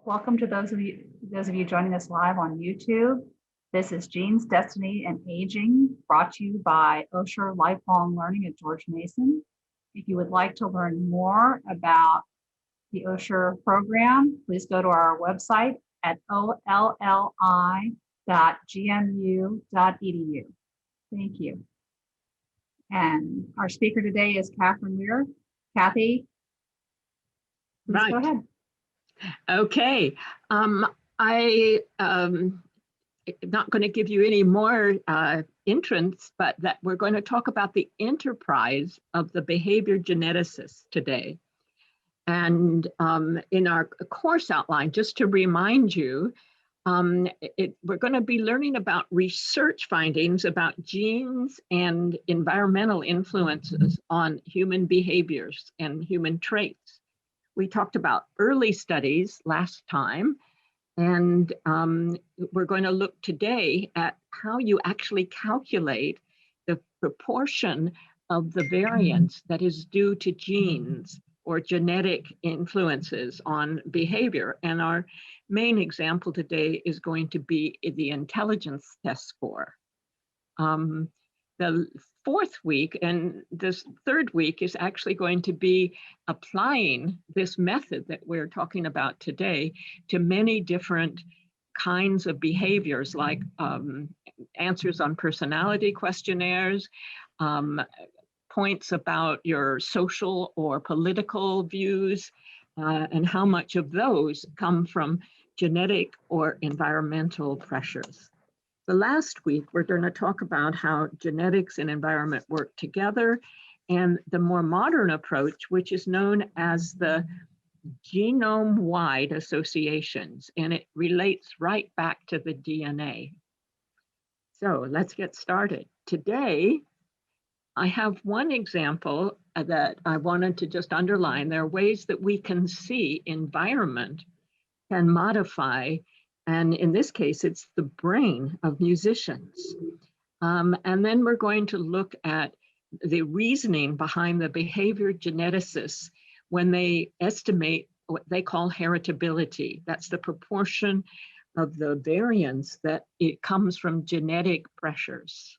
Welcome to those of you joining us live on YouTube. This is Genes, Destiny, and Aging, brought to you by Osher Lifelong Learning at George Mason. If you would like to learn more about the Osher program, please go to our website at olli.gmu.edu. Thank you. And our speaker today is Catherine Weir. Kathy, please go ahead. Okay, I'm not going to give you any more entrance, but that we're going to talk about the enterprise of the behavior geneticist today. And in our course outline, just to remind you, we're going to be learning about research findings about genes and environmental influences on human behaviors and human traits. We talked about early studies last time, and we're going to look today at how you actually calculate the proportion of the variance that is due to genes or genetic influences on behavior. And our main example today is going to be the intelligence test score. The fourth week and this third week is actually going to be applying this method that we're talking about today to many different kinds of behaviors, like answers on personality questionnaires, points about your social or political views, and how much of those come from genetic or environmental pressures. The last week, we're going to talk about how genetics and environment work together, and the more modern approach, which is known as the Genome-Wide Associations, and it relates right back to the DNA. So let's get started. Today, I have one example that I wanted to just underline. There are ways that we can see environment can modify, and in this case, it's the brain of musicians. And then we're going to look at the reasoning behind the behavior geneticists when they estimate what they call heritability. That's the proportion of the variance that it comes from genetic pressures.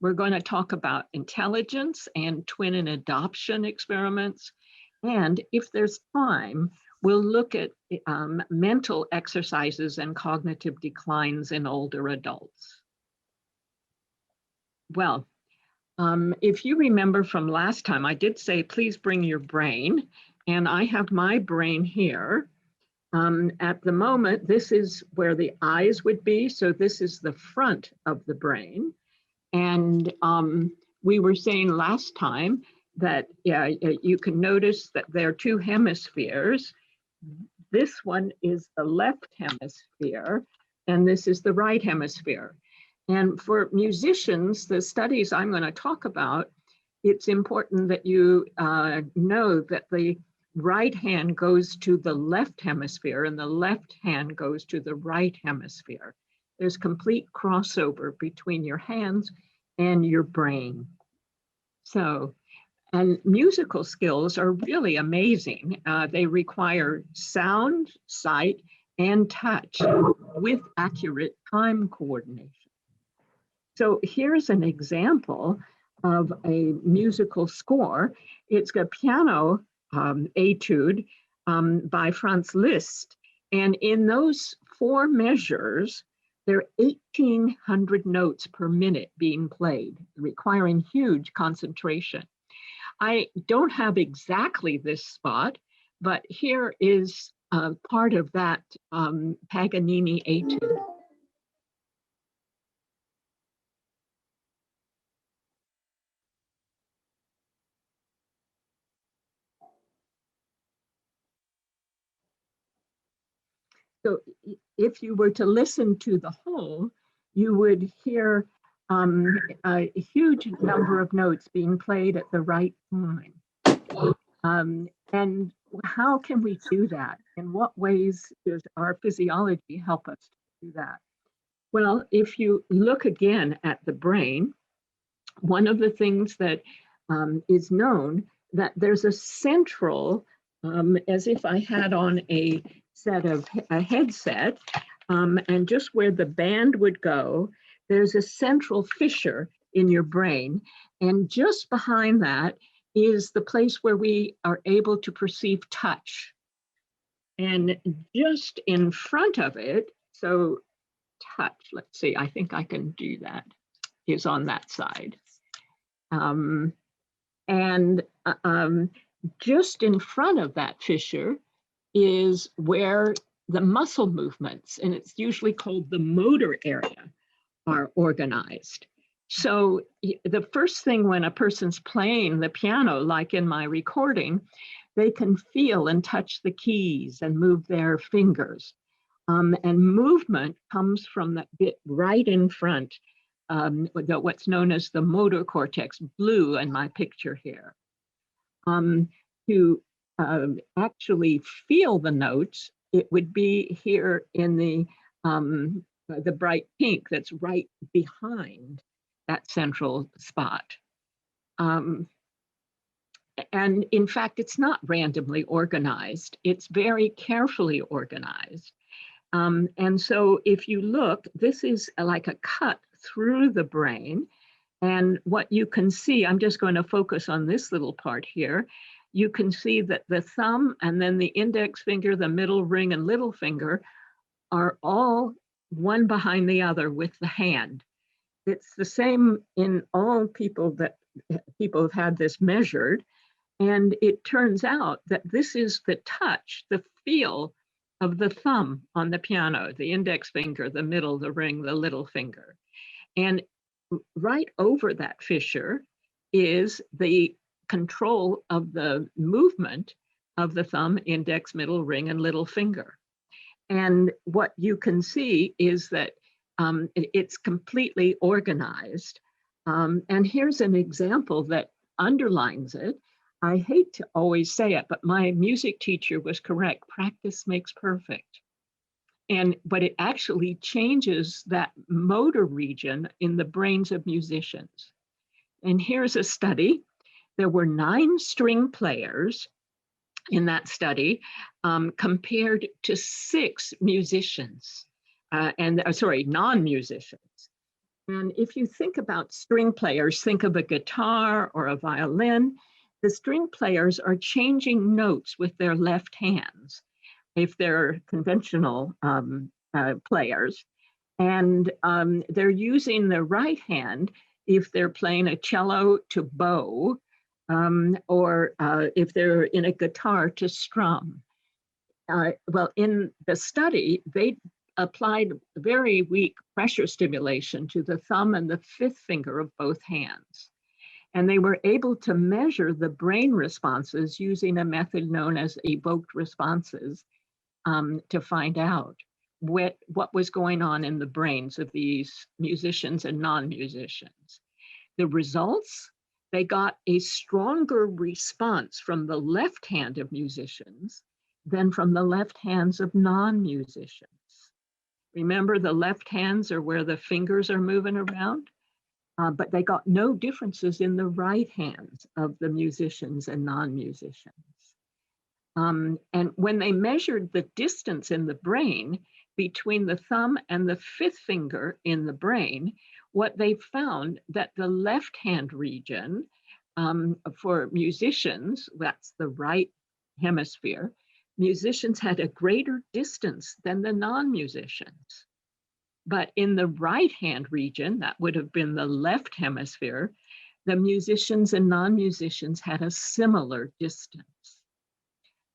We're going to talk about intelligence and twin and adoption experiments. And if there's time, we'll look at mental exercises and cognitive declines in older adults. Well, if you remember from last time, I did say, please bring your brain. And I have my brain here. At the moment, this is where the eyes would be. So this is the front of the brain. And we were saying last time that you can notice that there are two hemispheres. This one is the left hemisphere, and this is the right hemisphere. And for musicians, the studies I'm going to talk about, it's important that you know that the right hand goes to the left hemisphere and the left hand goes to the right hemisphere. There's complete crossover between your hands and your brain. So, and musical skills are really amazing. They require sound, sight, and touch with accurate time coordination. So here's an example of a musical score. It's a piano etude by Franz Liszt. And in those 4 measures, there are 1,800 notes per minute being played, requiring huge concentration. I don't have exactly this spot, but here is part of that Paganini etude. So if you were to listen to the whole, you would hear a huge number of notes being played at the right time. And how can we do that? In what ways does our physiology help us to do that? Well, if you look again at the brain, one of the things that is known that there's a central, as if I had on a set of a headset, and just where the band would go, there's a central fissure in your brain. And just behind that is the place where we are able to perceive touch. And just in front of it, so touch, let's see, I think I can do that, is on that side. Just in front of that fissure is where the muscle movements, and it's usually called the motor area, are organized. So the first thing when a person's playing the piano, like in my recording, they can feel and touch the keys and move their fingers. And movement comes from that bit right in front, what's known as the motor cortex, blue in my picture here. To actually feel the notes, it would be here in the bright pink that's right behind that central spot. And in fact, it's not randomly organized. It's very carefully organized. And so if you look, this is like a cut through the brain. And what you can see, I'm just going to focus on this little part here. You can see that the thumb and then the index finger, the middle ring and little finger are all one behind the other with the hand. It's the same in all people have had this measured. And it turns out that this is the touch, the feel of the thumb on the piano, the index finger, the middle, the ring, the little finger. And right over that fissure is the control of the movement of the thumb, index, middle, ring, and little finger. And what you can see is that it's completely organized. And here's an example that underlines it. I hate to always say it, but my music teacher was correct. Practice makes perfect. But it actually changes that motor region in the brains of musicians. And here's a study. There were 9 string players in that study compared to 6 musicians, non-musicians. And if you think about string players, think of a guitar or a violin. The string players are changing notes with their left hands if they're conventional players. And they're using the right hand if they're playing a cello to bow, or if they're in a guitar to strum. Well, in the study, they applied very weak pressure stimulation to the thumb and the 5th finger of both hands. And they were able to measure the brain responses using a method known as evoked responses to find out what was going on in the brains of these musicians and non-musicians. The results, they got a stronger response from the left hand of musicians than from the left hands of non-musicians. Remember, the left hands are where the fingers are moving around, but they got no differences in the right hands of the musicians and non-musicians. And when they measured the distance in the brain between the thumb and the 5th finger in the brain, what they found that the left hand region for musicians, that's the right hemisphere, musicians had a greater distance than the non-musicians. But in the right hand region, that would have been the left hemisphere, the musicians and non-musicians had a similar distance.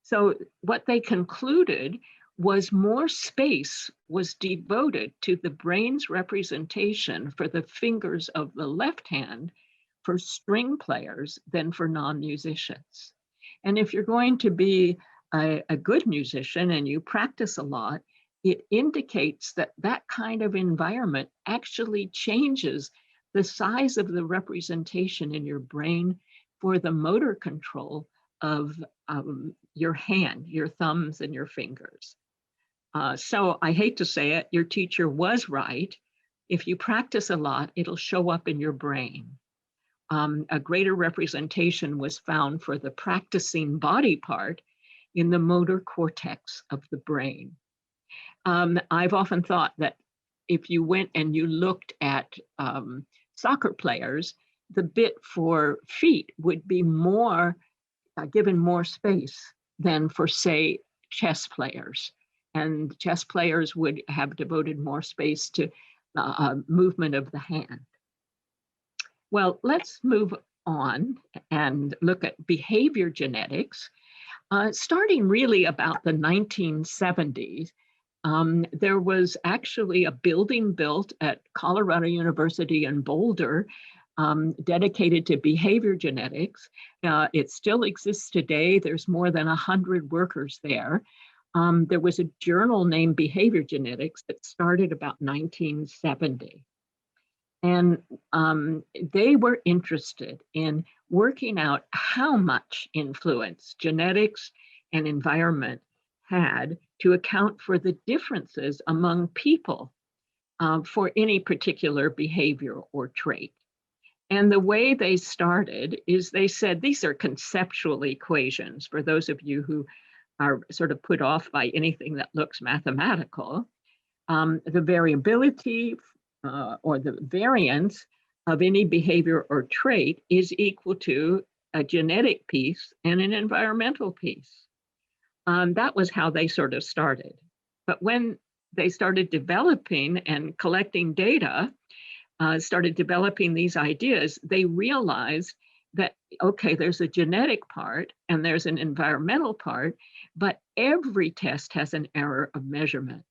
So what they concluded was more space was devoted to the brain's representation for the fingers of the left hand for string players than for non-musicians. And if you're going to be a good musician and you practice a lot, it indicates that that kind of environment actually changes the size of the representation in your brain for the motor control of your hand, your thumbs and your fingers. So I hate to say it, your teacher was right. If you practice a lot, it'll show up in your brain. A greater representation was found for the practicing body part in the motor cortex of the brain. I've often thought that if you went and you looked at soccer players, the bit for feet would be more given more space than for, say, chess players. And chess players would have devoted more space to movement of the hand. Well, let's move on and look at behavior genetics. Starting really about the 1970s, there was actually a building built at Colorado University in Boulder dedicated to behavior genetics. It still exists today. There's more than 100 workers there. There was a journal named Behavior Genetics that started about 1970. And they were interested in working out how much influence genetics and environment had to account for the differences among people for any particular behavior or trait. And the way they started is they said, these are conceptual equations for those of you who are sort of put off by anything that looks mathematical. The variability or the variance of any behavior or trait is equal to a genetic piece and an environmental piece. That was how they sort of started. But when they started developing and collecting data, started developing these ideas, they realized that, okay, there's a genetic part and there's an environmental part, but every test has an error of measurement.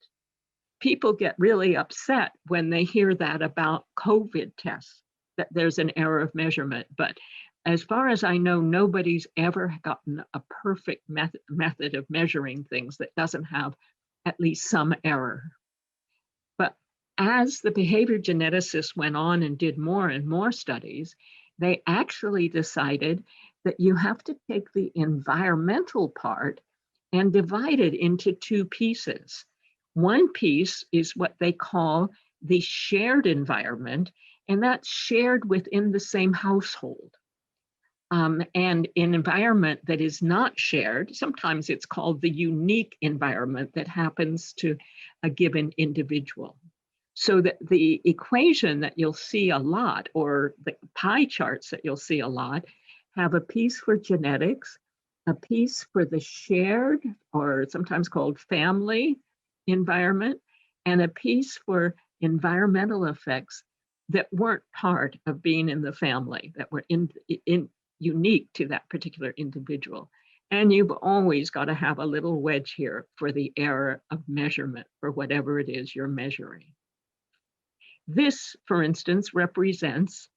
People get really upset when they hear that about COVID tests, that there's an error of measurement. But as far as I know, nobody's ever gotten a perfect method of measuring things that doesn't have at least some error. But as the behavior geneticists went on and did more and more studies, they actually decided that you have to take the environmental part and divide it into two pieces. One piece is what they call the shared environment, and that's shared within the same household. And an environment that is not shared, sometimes it's called the unique environment that happens to a given individual. So that the equation that you'll see a lot, or the pie charts that you'll see a lot, have a piece for genetics, a piece for the shared, or sometimes called family environment, and a piece for environmental effects that weren't part of being in the family, that were unique to that particular individual. And you've always got to have a little wedge here for the error of measurement for whatever it is you're measuring. This, for instance, represents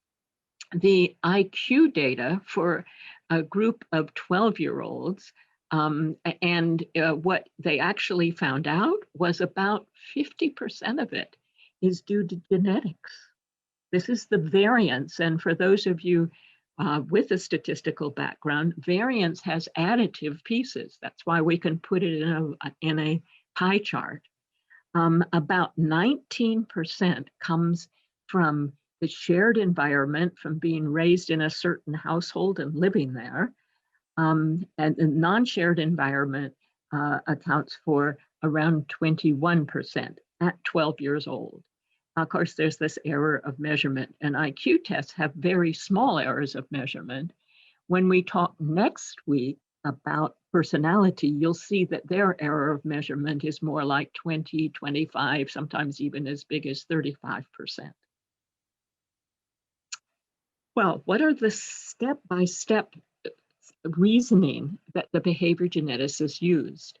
the IQ data for a group of 12-year-olds. And what they actually found out was about 50% of it is due to genetics. This is the variance. And for those of you with a statistical background, variance has additive pieces. That's why we can put it in a pie chart. About 19% comes from the shared environment, from being raised in a certain household and living there. And the non-shared environment accounts for around 21% at 12 years old. Of course, there's this error of measurement, and IQ tests have very small errors of measurement. When we talk next week about personality, you'll see that their error of measurement is more like 20, 25, sometimes even as big as 35%. Well, what are the step-by-step reasoning that the behavior geneticists used?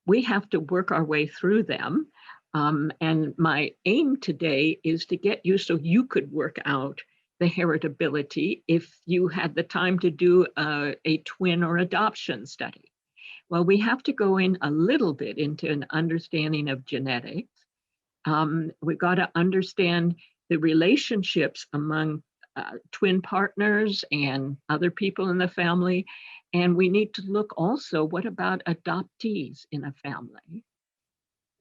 We have to work our way through them. And my aim today is to get you so you could work out the heritability if you had the time to do a twin or adoption study. Well, we have to go in a little bit into an understanding of genetics. We've got to understand the relationships among twin partners and other people in the family. And we need to look also, what about adoptees in a family?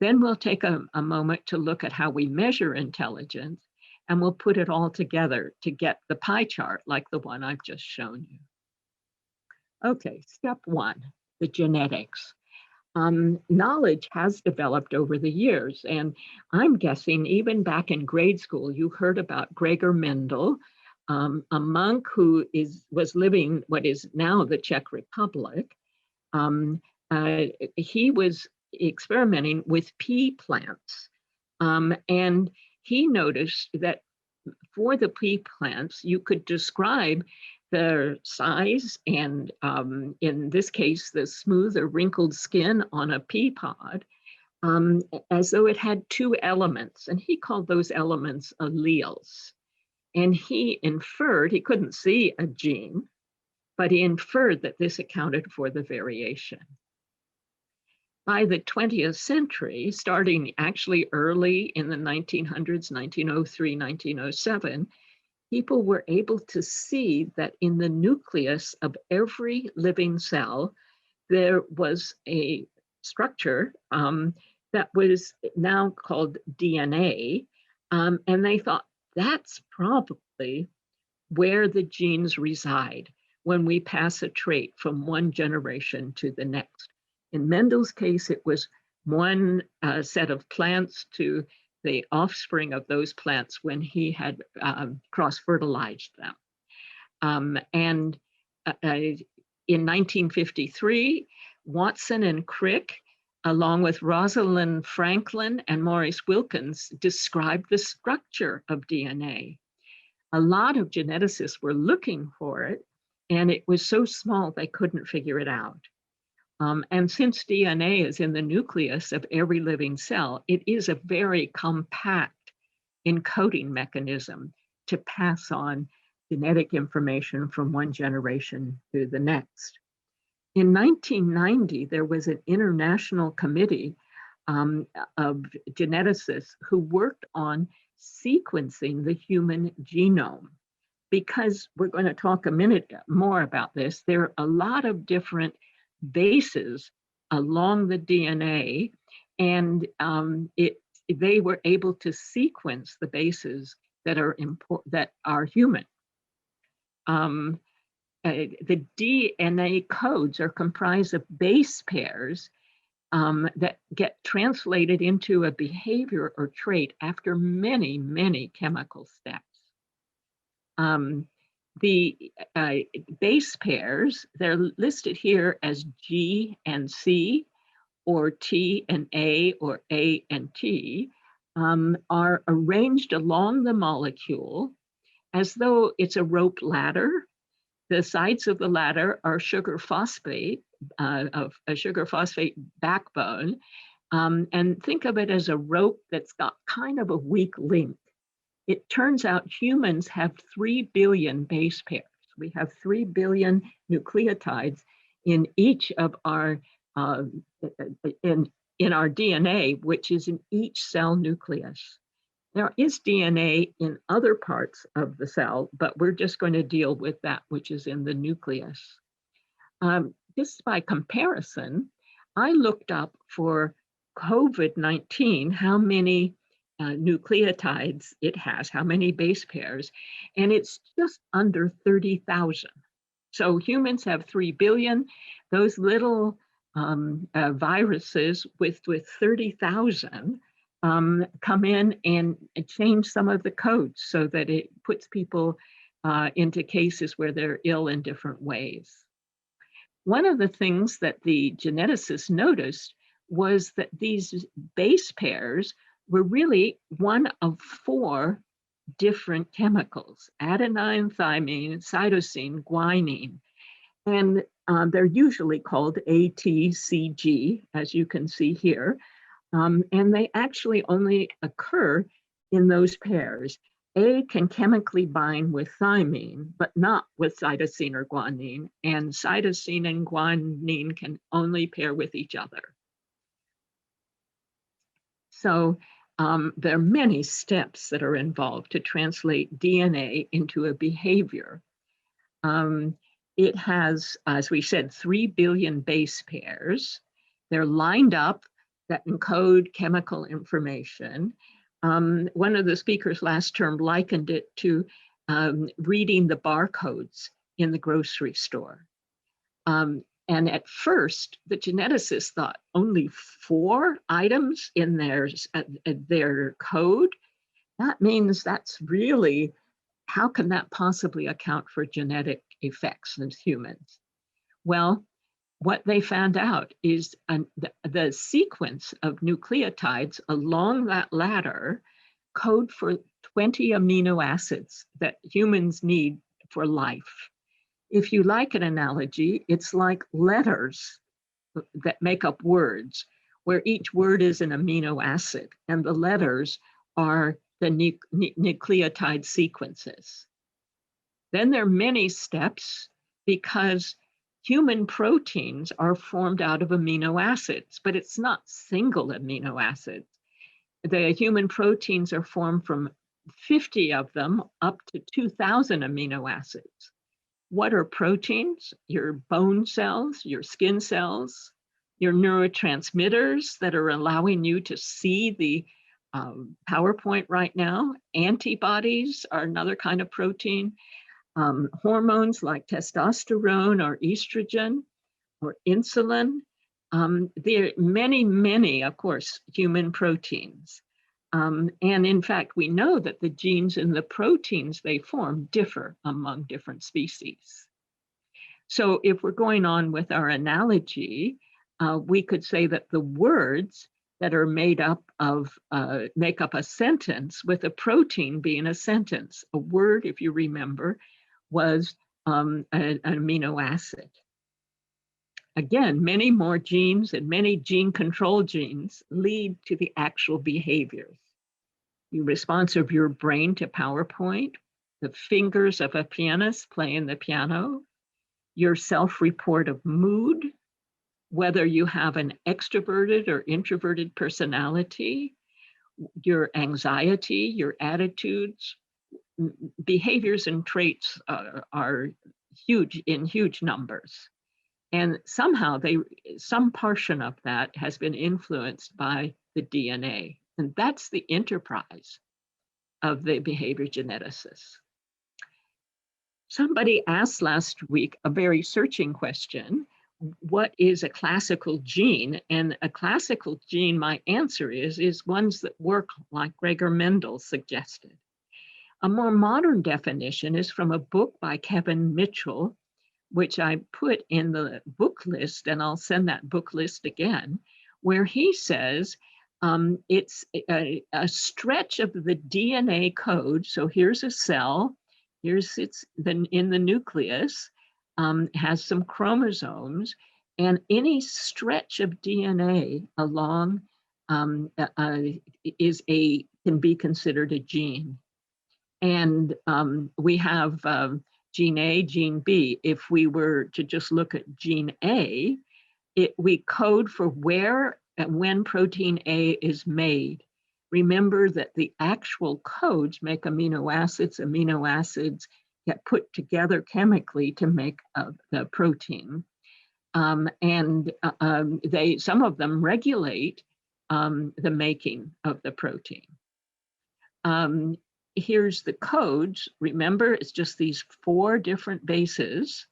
Then we'll take a moment to look at how we measure intelligence, and we'll put it all together to get the pie chart like the one I've just shown you. Okay, step one, the genetics. Knowledge has developed over the years, and I'm guessing even back in grade school, you heard about Gregor Mendel, a monk who was living what is now the Czech Republic. He was experimenting with pea plants, and he noticed that for the pea plants, you could describe their size and, in this case, the smooth or wrinkled skin on a pea pod, as though it had two elements, and he called those elements alleles. And he inferred, he couldn't see a gene, but he inferred that this accounted for the variation. By the 20th century, starting actually early in the 1900s, 1903, 1907, people were able to see that in the nucleus of every living cell, there was a structure that was now called DNA. And they thought that's probably where the genes reside when we pass a trait from one generation to the next. In Mendel's case, it was one set of plants to the offspring of those plants when he had cross-fertilized them. In 1953, Watson and Crick, along with Rosalind Franklin and Maurice Wilkins, described the structure of DNA. A lot of geneticists were looking for it, and it was so small they couldn't figure it out. And since DNA is in the nucleus of every living cell, it is a very compact encoding mechanism to pass on genetic information from one generation to the next. In 1990, there was an international committee of geneticists who worked on sequencing the human genome. Because we're going to talk a minute more about this, there are a lot of different bases along the DNA, and they were able to sequence the bases that are human. The DNA codes are comprised of base pairs that get translated into a behavior or trait after many, many chemical steps. The base pairs, they're listed here as G and C, or T and A, or A and T, are arranged along the molecule as though it's a rope ladder. The sides of the ladder are sugar phosphate, of a sugar phosphate backbone, and think of it as a rope that's got kind of a weak link. It turns out humans have 3 billion base pairs. We have 3 billion nucleotides in each of our, in our DNA, which is in each cell nucleus. There is DNA in other parts of the cell, but we're just going to deal with that which is in the nucleus. Just by comparison, I looked up for COVID-19, how many nucleotides it has, how many base pairs, and it's just under 30,000. So humans have 3 billion. Those little viruses with 30,000 come in and change some of the codes so that it puts people into cases where they're ill in different ways. One of the things that the geneticists noticed was that these base pairs were really one of 4 different chemicals: adenine, thymine, cytosine, guanine. And they're usually called ATCG, as you can see here. And they actually only occur in those pairs. A can chemically bind with thymine, but not with cytosine or guanine. And cytosine and guanine can only pair with each other. So there are many steps that are involved to translate DNA into a behavior. It has, as we said, 3 billion base pairs. They're lined up that encode chemical information. One of the speakers last term likened it to reading the barcodes in the grocery store. And And at first, the geneticists thought only 4 items in their code. That means that's really, how can that possibly account for genetic effects in humans? Well, what they found out is the sequence of nucleotides along that ladder code for 20 amino acids that humans need for life. If you like an analogy, it's like letters that make up words, where each word is an amino acid, and the letters are the nucleotide sequences. Then there are many steps because human proteins are formed out of amino acids, but it's not single amino acids. The human proteins are formed from 50 of them up to 2,000 amino acids. What are proteins? Your bone cells, your skin cells, your neurotransmitters that are allowing you to see the PowerPoint right now. Antibodies are another kind of protein. Hormones like testosterone or estrogen or insulin. There are many, many, of course, human proteins. And in fact, we know that the genes in the proteins they form differ among different species. So if we're going on with our analogy, we could say that the words that are made up of, make up a sentence, with a protein being a sentence. A word, if you remember, was an amino acid. Again, many more genes and many gene control genes lead to the actual behaviors. The response of your brain to PowerPoint, the fingers of a pianist playing the piano, your self-report of mood, whether you have an extroverted or introverted personality, your anxiety, your attitudes, behaviors and traits are huge in huge numbers. And somehow some portion of that has been influenced by the DNA. And that's the enterprise of the behavior geneticists. Somebody asked last week a very searching question: what is a classical gene? And a classical gene, my answer is ones that work like Gregor Mendel suggested. A more modern definition is from a book by Kevin Mitchell, which I put in the book list, and I'll send that book list again, where he says it's a stretch of the DNA code. So here's a cell, here's in the nucleus, has some chromosomes, and any stretch of DNA along can be considered a gene. And we have gene A, gene B. If we were to just look at gene A, we code for where and when protein A is made. Remember that the actual codes make amino acids. Amino acids get put together chemically to make the protein. Some of them regulate the making of the protein. Here's the codes. Remember, it's just these 4 different bases.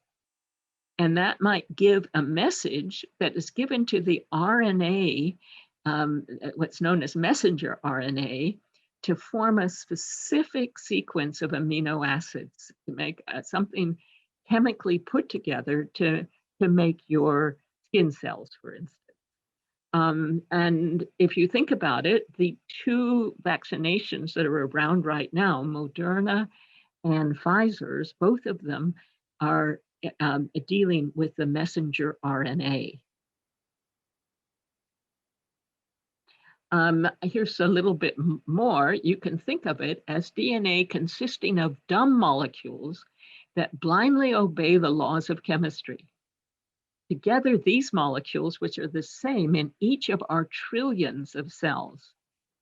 And that might give a message that is given to the RNA, what's known as messenger RNA, to form a specific sequence of amino acids to make something chemically put together to make your skin cells, for instance. And if you think about it, the 2 vaccinations that are around right now, Moderna and Pfizer's, both of them are dealing with the messenger RNA. Here's a little bit more. You can think of it as DNA consisting of dumb molecules that blindly obey the laws of chemistry. Together, these molecules, which are the same in each of our trillions of cells,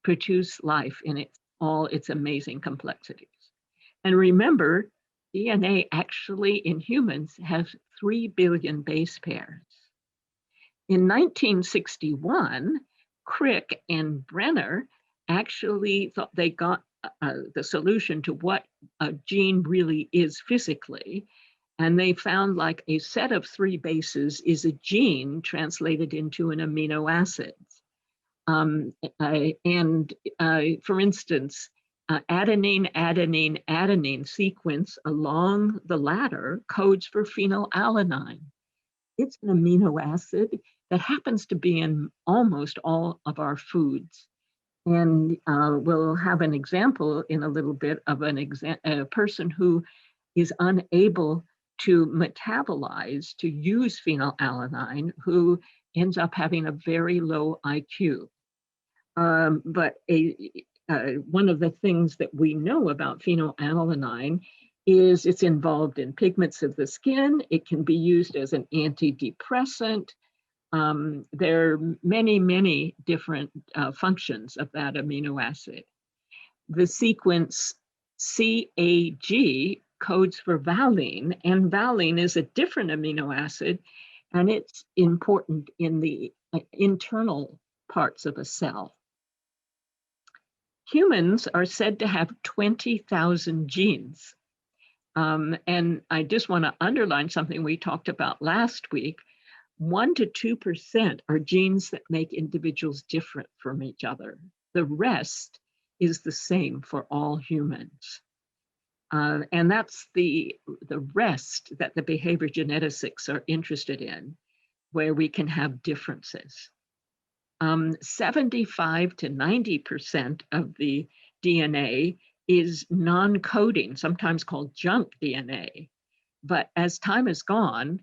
produce life in all its amazing complexities. And remember, DNA actually in humans has 3 billion base pairs. In 1961, Crick and Brenner actually thought they got the solution to what a gene really is physically. And they found like a set of 3 bases is a gene translated into an amino acid. For instance, adenine, adenine, adenine sequence along the ladder codes for phenylalanine. It's an amino acid that happens to be in almost all of our foods. And we'll have an example in a little bit of a person who is unable to metabolize, to use phenylalanine, who ends up having a very low IQ. But one of the things that we know about phenylalanine is it's involved in pigments of the skin. It can be used as an antidepressant. There are many, many different functions of that amino acid. The sequence CAG codes for valine, and valine is a different amino acid, and it's important in the internal parts of a cell. Humans are said to have 20,000 genes. And I just want to underline something we talked about last week. 1 to 2% are genes that make individuals different from each other. The rest is the same for all humans. And that's the rest that the behavior geneticists are interested in, where we can have differences. 75 to 90% of the DNA is non-coding, sometimes called junk DNA. But as time has gone,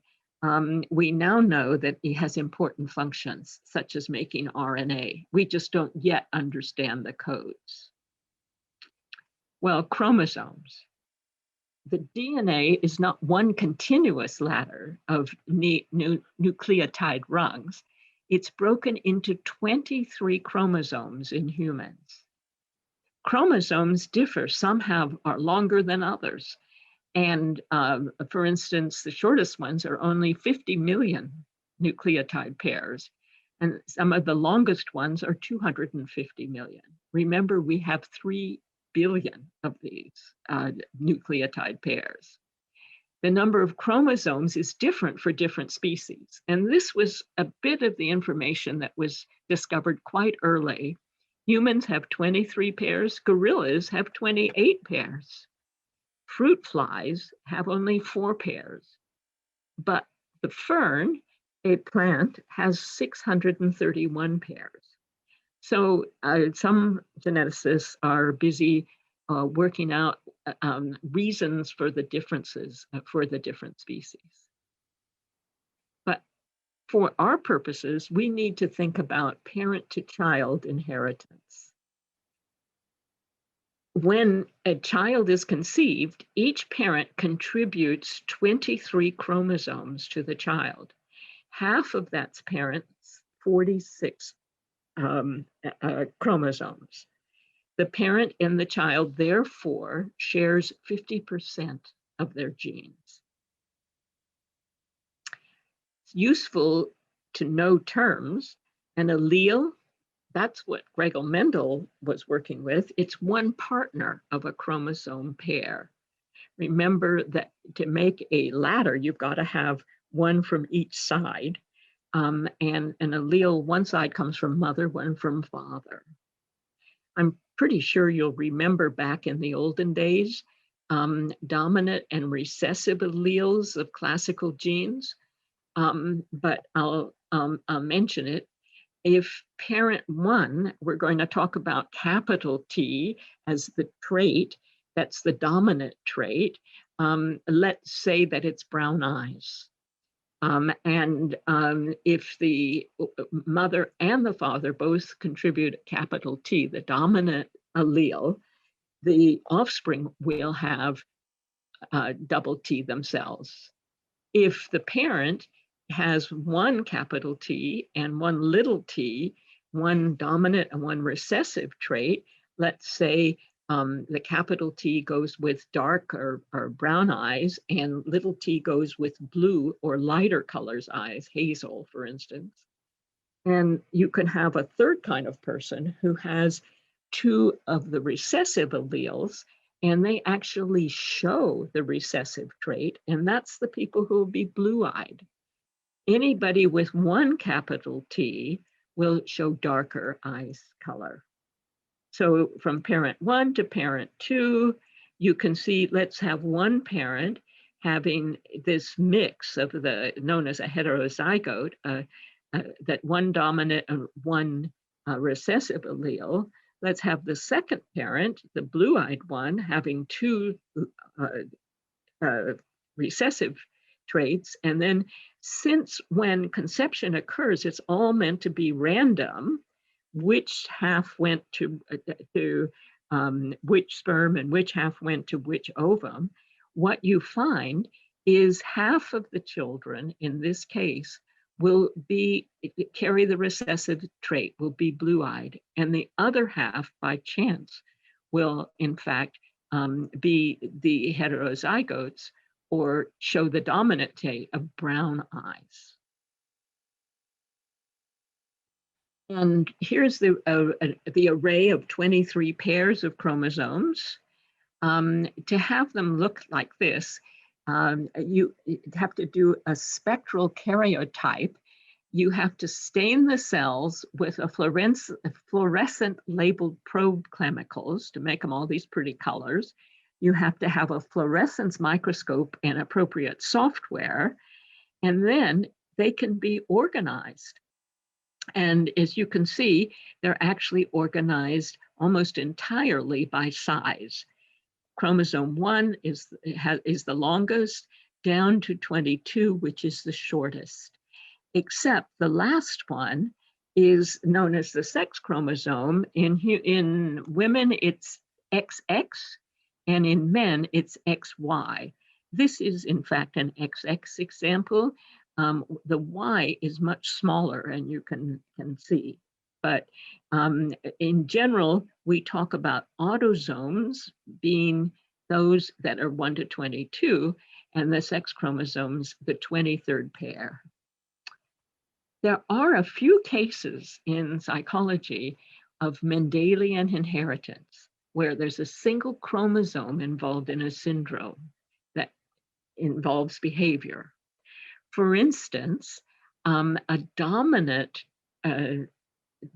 we now know that it has important functions, such as making RNA. We just don't yet understand the codes. Well, chromosomes. The DNA is not one continuous ladder of nucleotide rungs. It's broken into 23 chromosomes in humans. Chromosomes differ. Some are longer than others. And for instance, the shortest ones are only 50 million nucleotide pairs. And some of the longest ones are 250 million. Remember, we have 3 billion of these nucleotide pairs. The number of chromosomes is different for different species. And this was a bit of the information that was discovered quite early. Humans have 23 pairs, gorillas have 28 pairs. Fruit flies have only 4 pairs. But the fern, a plant, has 631 pairs. So some geneticists are busy working out reasons for the differences for the different species. But for our purposes, we need to think about parent-to-child inheritance. When a child is conceived, each parent contributes 23 chromosomes to the child. Half of that's parent's 46 chromosomes. The parent and the child, therefore, shares 50% of their genes. It's useful to know terms. An allele, that's what Gregor Mendel was working with. It's one partner of a chromosome pair. Remember that to make a ladder, you've got to have one from each side. And an allele, one side comes from mother, one from father. I'm pretty sure you'll remember back in the olden days, dominant and recessive alleles of classical genes. But I'll mention it. If parent 1, we're going to talk about capital T as the trait, that's the dominant trait. Let's say that it's brown eyes. If the mother and the father both contribute capital T, the dominant allele, the offspring will have double T themselves. If the parent has one capital T and one little t, one dominant and one recessive trait, let's say the capital T goes with dark or brown eyes, and little t goes with blue or lighter colors eyes, hazel, for instance. And you can have a third kind of person who has 2 of the recessive alleles and they actually show the recessive trait, and that's the people who will be blue-eyed. Anybody with one capital T will show darker eyes color. So from parent 1 to parent 2, you can see, let's have one parent having this mix of the known as a heterozygote, that one dominant and one recessive allele. Let's have the second parent, the blue-eyed one, having two recessive traits. And then since when conception occurs, it's all meant to be random, which half went to which sperm and which half went to which ovum, what you find is half of the children in this case will carry the recessive trait, will be blue-eyed, and the other half by chance will in fact be the heterozygotes or show the dominant trait of brown eyes. And here's the array of 23 pairs of chromosomes. To have them look like this, you have to do a spectral karyotype. You have to stain the cells with a fluorescent labeled probe chemicals to make them all these pretty colors. You have to have a fluorescence microscope and appropriate software, and then they can be organized. And as you can see, they're actually organized almost entirely by size. Chromosome 1 is the longest, down to 22, which is the shortest. Except the last one is known as the sex chromosome. In women, it's XX, and in men, it's XY. This is, in fact, an XX example. The Y is much smaller, and you can see. But in general, we talk about autosomes being those that are 1 to 22, and the sex chromosomes, the 23rd pair. There are a few cases in psychology of Mendelian inheritance, where there's a single chromosome involved in a syndrome that involves behavior. For instance, a dominant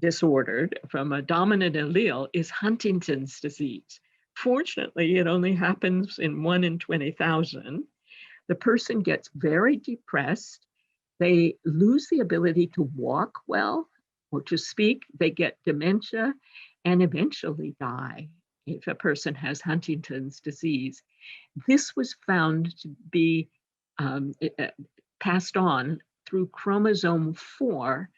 disordered from a dominant allele is Huntington's disease. Fortunately, it only happens in 1 in 20,000. The person gets very depressed. They lose the ability to walk well or to speak. They get dementia and eventually die if a person has Huntington's disease. This was found to be passed on through chromosome 4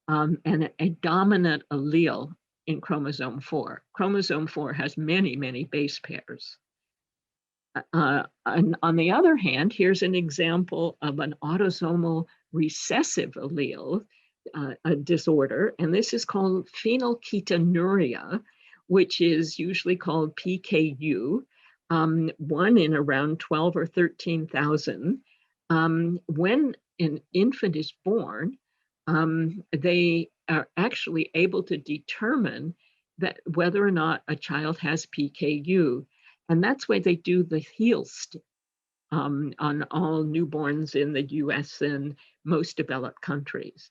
and a dominant allele in chromosome 4. Chromosome 4 has many, many base pairs. And on the other hand, here's an example of an autosomal recessive allele, a disorder, and this is called Phenylketonuria, which is usually called PKU, 1 in around 12 or 13,000. When an infant is born, they are actually able to determine that whether or not a child has PKU. And that's why they do the heel stick on all newborns in the US and most developed countries.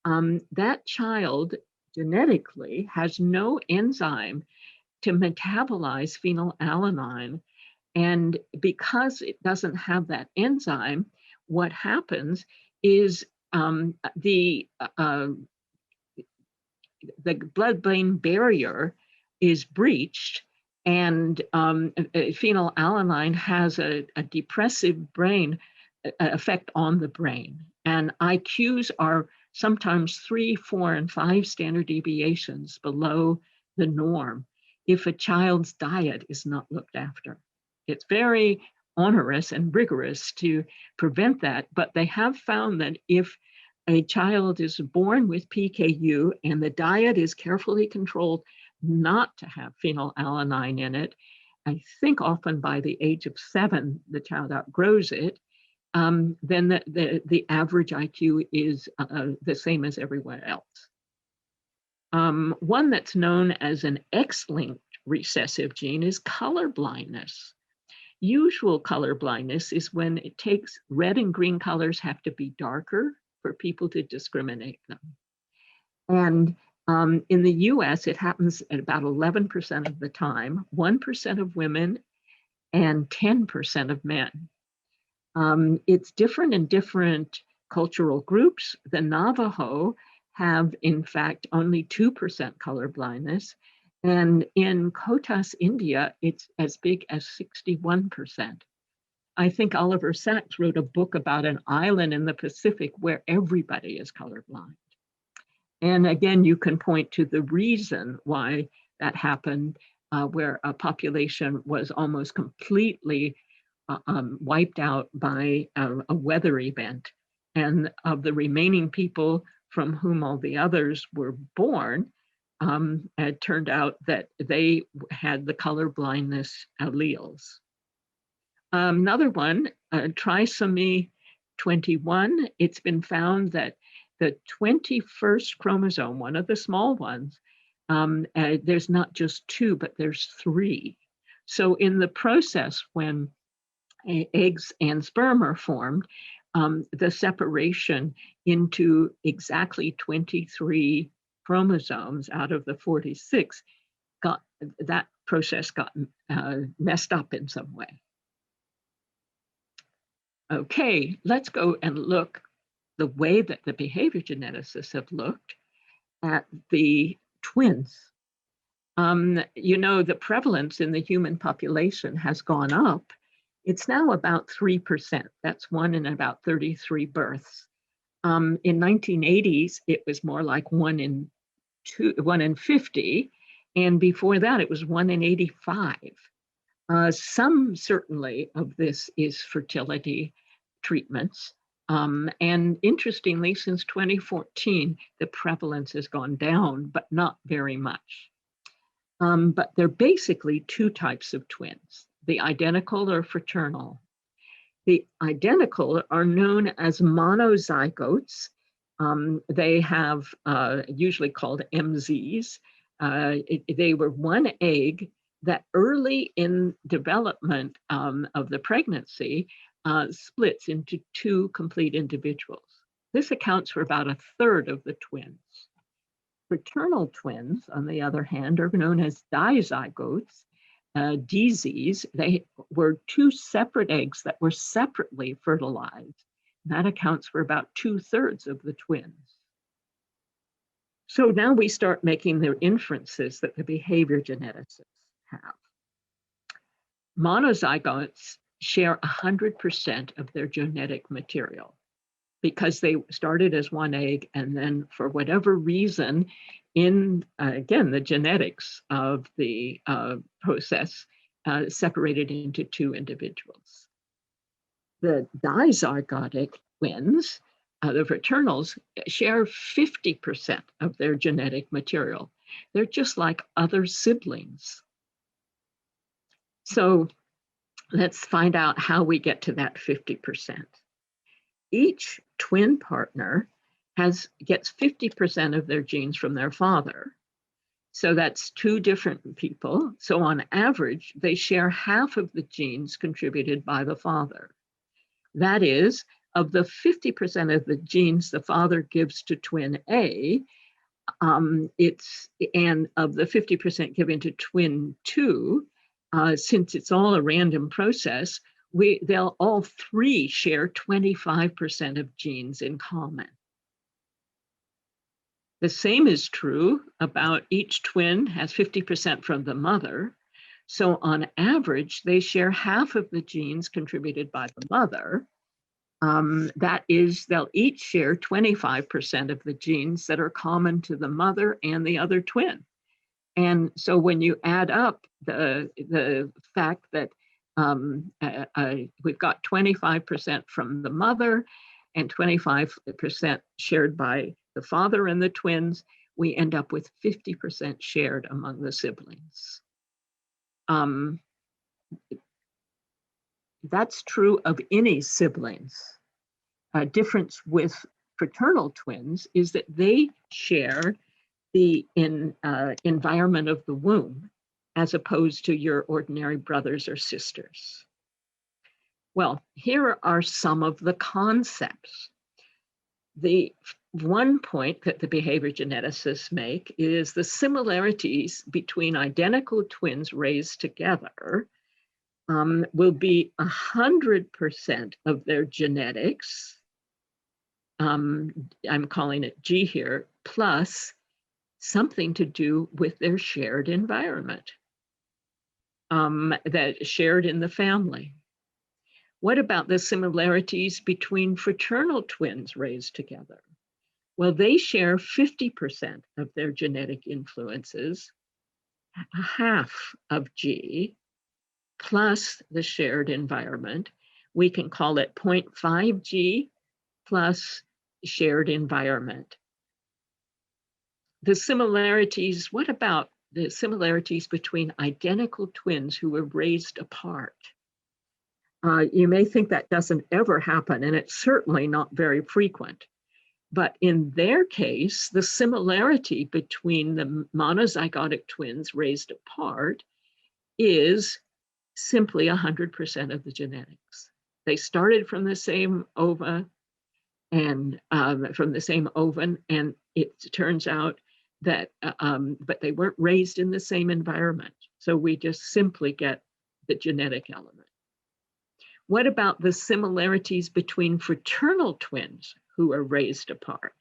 That child genetically has no enzyme to metabolize phenylalanine. And because it doesn't have that enzyme, what happens is the blood-brain barrier is breached, and phenylalanine has a depressive brain effect on the brain. And IQs are sometimes 3, 4, and 5 standard deviations below the norm if a child's diet is not looked after. It's very onerous and rigorous to prevent that, but they have found that if a child is born with PKU and the diet is carefully controlled not to have phenylalanine in it, I think often by the age of 7, the child outgrows it, then the average IQ is the same as everywhere else. One that's known as an X-linked recessive gene is color blindness. Usual color blindness is when it takes red and green colors have to be darker for people to discriminate them. And in the US, it happens at about 11% of the time, 1% of women and 10% of men. It's different in different cultural groups. The Navajo have, in fact, only 2% color blindness. And in Kotas, India, it's as big as 61%. I think Oliver Sacks wrote a book about an island in the Pacific where everybody is colorblind. And again, you can point to the reason why that happened, where a population was almost completely wiped out by a weather event. And of the remaining people from whom all the others were born, it turned out that they had the color blindness alleles. Another one, trisomy 21, it's been found that the 21st chromosome, one of the small ones, there's not just 2, but there's 3. So in the process when eggs and sperm are formed, the separation into exactly 23 chromosomes out of the 46 that process got messed up in some way. Okay, let's go and look the way that the behavior geneticists have looked at the twins. You know, the prevalence in the human population has gone up. It's now about 3%. That's 1 in about 33 births. In 1980s, it was more like 1 in 50. And before that, it was 1 in 85. Some certainly of this is fertility treatments. And interestingly, since 2014, the prevalence has gone down, but not very much. But there are basically 2 types of twins, the identical or fraternal. The identical are known as monozygotes. They have usually called MZs. They were one egg that early in development of the pregnancy splits into 2 complete individuals. This accounts for about 1/3 of the twins. Fraternal twins, on the other hand, are known as dizygotes, DZs. They were 2 separate eggs that were separately fertilized. That accounts for about 2/3 of the twins. So now we start making the inferences that the behavior geneticists have. Monozygotes share 100% of their genetic material because they started as 1 egg and then for whatever reason in, again, the genetics of the process separated into 2 individuals. The dizygotic twins, the fraternals, share 50% of their genetic material. They're just like other siblings. So let's find out how we get to that 50%. Each twin partner gets 50% of their genes from their father. So that's 2 different people. So on average, they share half of the genes contributed by the father. That is, of the 50% of the genes the father gives to twin A, and of the 50% given to twin 2, since it's all a random process, they'll all 3 share 25% of genes in common. The same is true about each twin has 50% from the mother. So on average, they share half of the genes contributed by the mother. That is, they'll each share 25% of the genes that are common to the mother and the other twin. And so when you add up the fact that we've got 25% from the mother and 25% shared by the father and the twins, we end up with 50% shared among the siblings. That's true of any siblings. A difference with fraternal twins is that they share the environment of the womb. as opposed to your ordinary brothers or sisters. Well, here are some of the concepts. The one point that the behavior geneticists make is the similarities between identical twins raised together will be 100% of their genetics. I'm calling it G here, plus something to do with their shared environment that shared in the family. What about the similarities between fraternal twins raised together? Well, they share 50% of their genetic influences, half of G, plus the shared environment. We can call it 0.5 G plus shared environment. The similarities, what about the similarities between identical twins who were raised apart? You may think that doesn't ever happen, and it's certainly not very frequent. But in their case, the similarity between the monozygotic twins raised apart is simply 100% of the genetics. They started from the same ova and from the same ovum, and it turns out that, but they weren't raised in the same environment. So we just simply get the genetic element. What about the similarities between fraternal twins who are raised apart?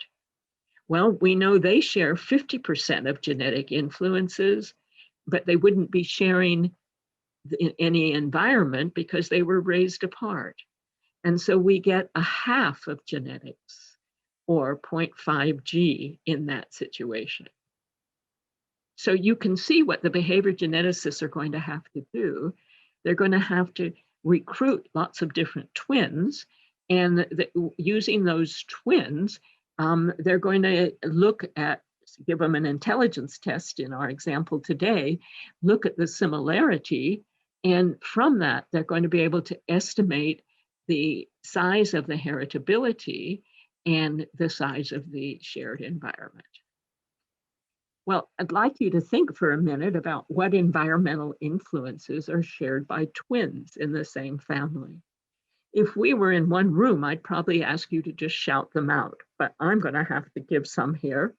Well, we know they share 50% of genetic influences, but they wouldn't be sharing in any environment because they were raised apart. And so we get a half of genetics, or 0.5 G in that situation. So you can see what the behavior geneticists are going to have to do. They're going to have to recruit lots of different twins, and using those twins, they're going to look at, give them an intelligence test in our example today, look at the similarity, and from that, they're going to be able to estimate the size of the heritability and the size of the shared environment. Well, I'd like you to think for a minute about what environmental influences are shared by twins in the same family. If we were in one room, I'd probably ask you to just shout them out, but I'm going to have to give some here.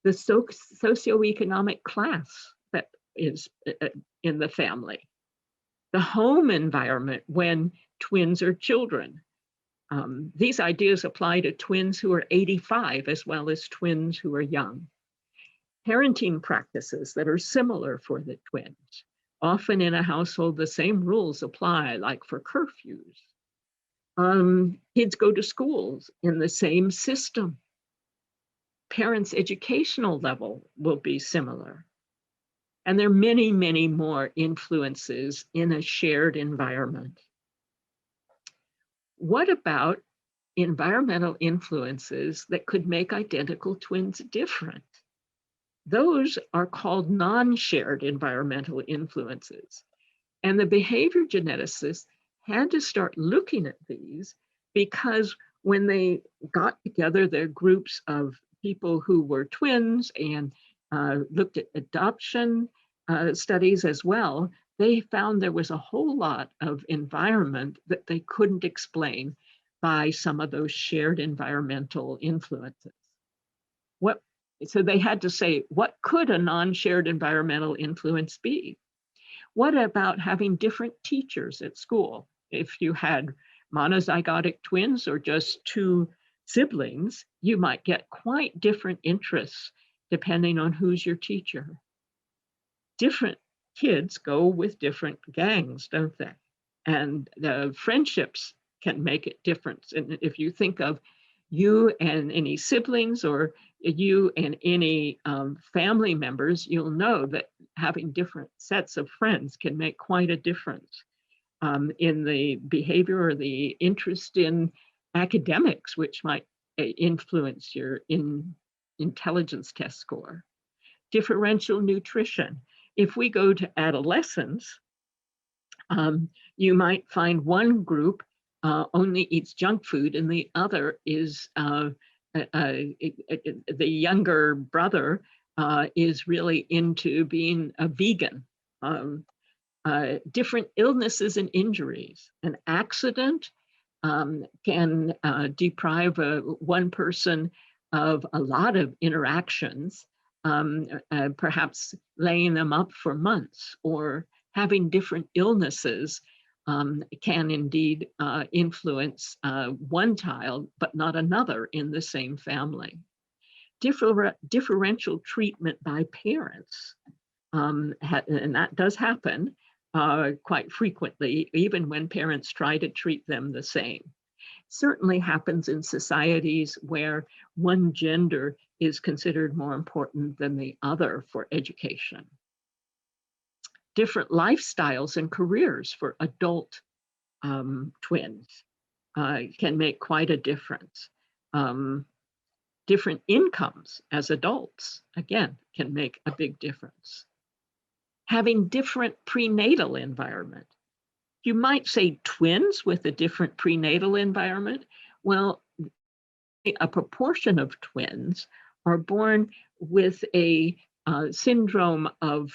The socioeconomic class that is in the family, the home environment when twins are children. These ideas apply to twins who are 85 as well as twins who are young. Parenting practices that are similar for the twins. Often in a household, the same rules apply, like for curfews. Kids go to schools in the same system. Parents' educational level will be similar. And there are many, many more influences in a shared environment. What about environmental influences that could make identical twins different? Those are called non-shared environmental influences. And the behavior geneticists had to start looking at these because when they got together their groups of people who were twins and looked at adoption studies as well, they found there was a whole lot of environment that they couldn't explain by some of those shared environmental influences. So they had to say, what could a non-shared environmental influence be? What about having different teachers at school? If you had monozygotic twins or just two siblings, you might get quite different interests depending on who's your teacher. Different kids go with different gangs, don't they? And the friendships can make it different. And if you think of you and any siblings or you and any family members, you'll know that having different sets of friends can make quite a difference in the behavior or the interest in academics, which might influence your intelligence test score. Differential nutrition. If we go to adolescence, you might find one group only eats junk food and the other is the younger brother is really into being a vegan. different illnesses and injuries. An accident can deprive one person of a lot of interactions, perhaps laying them up for months, or having different illnesses can indeed influence one child, but not another in the same family. Differential treatment by parents, and that does happen quite frequently, even when parents try to treat them the same. Certainly happens in societies where one gender is considered more important than the other for education. Different lifestyles and careers for adult twins can make quite a difference. Different incomes as adults, again, can make a big difference. Having different prenatal environment. You might say twins with a different prenatal environment. Well, a proportion of twins are born with a syndrome of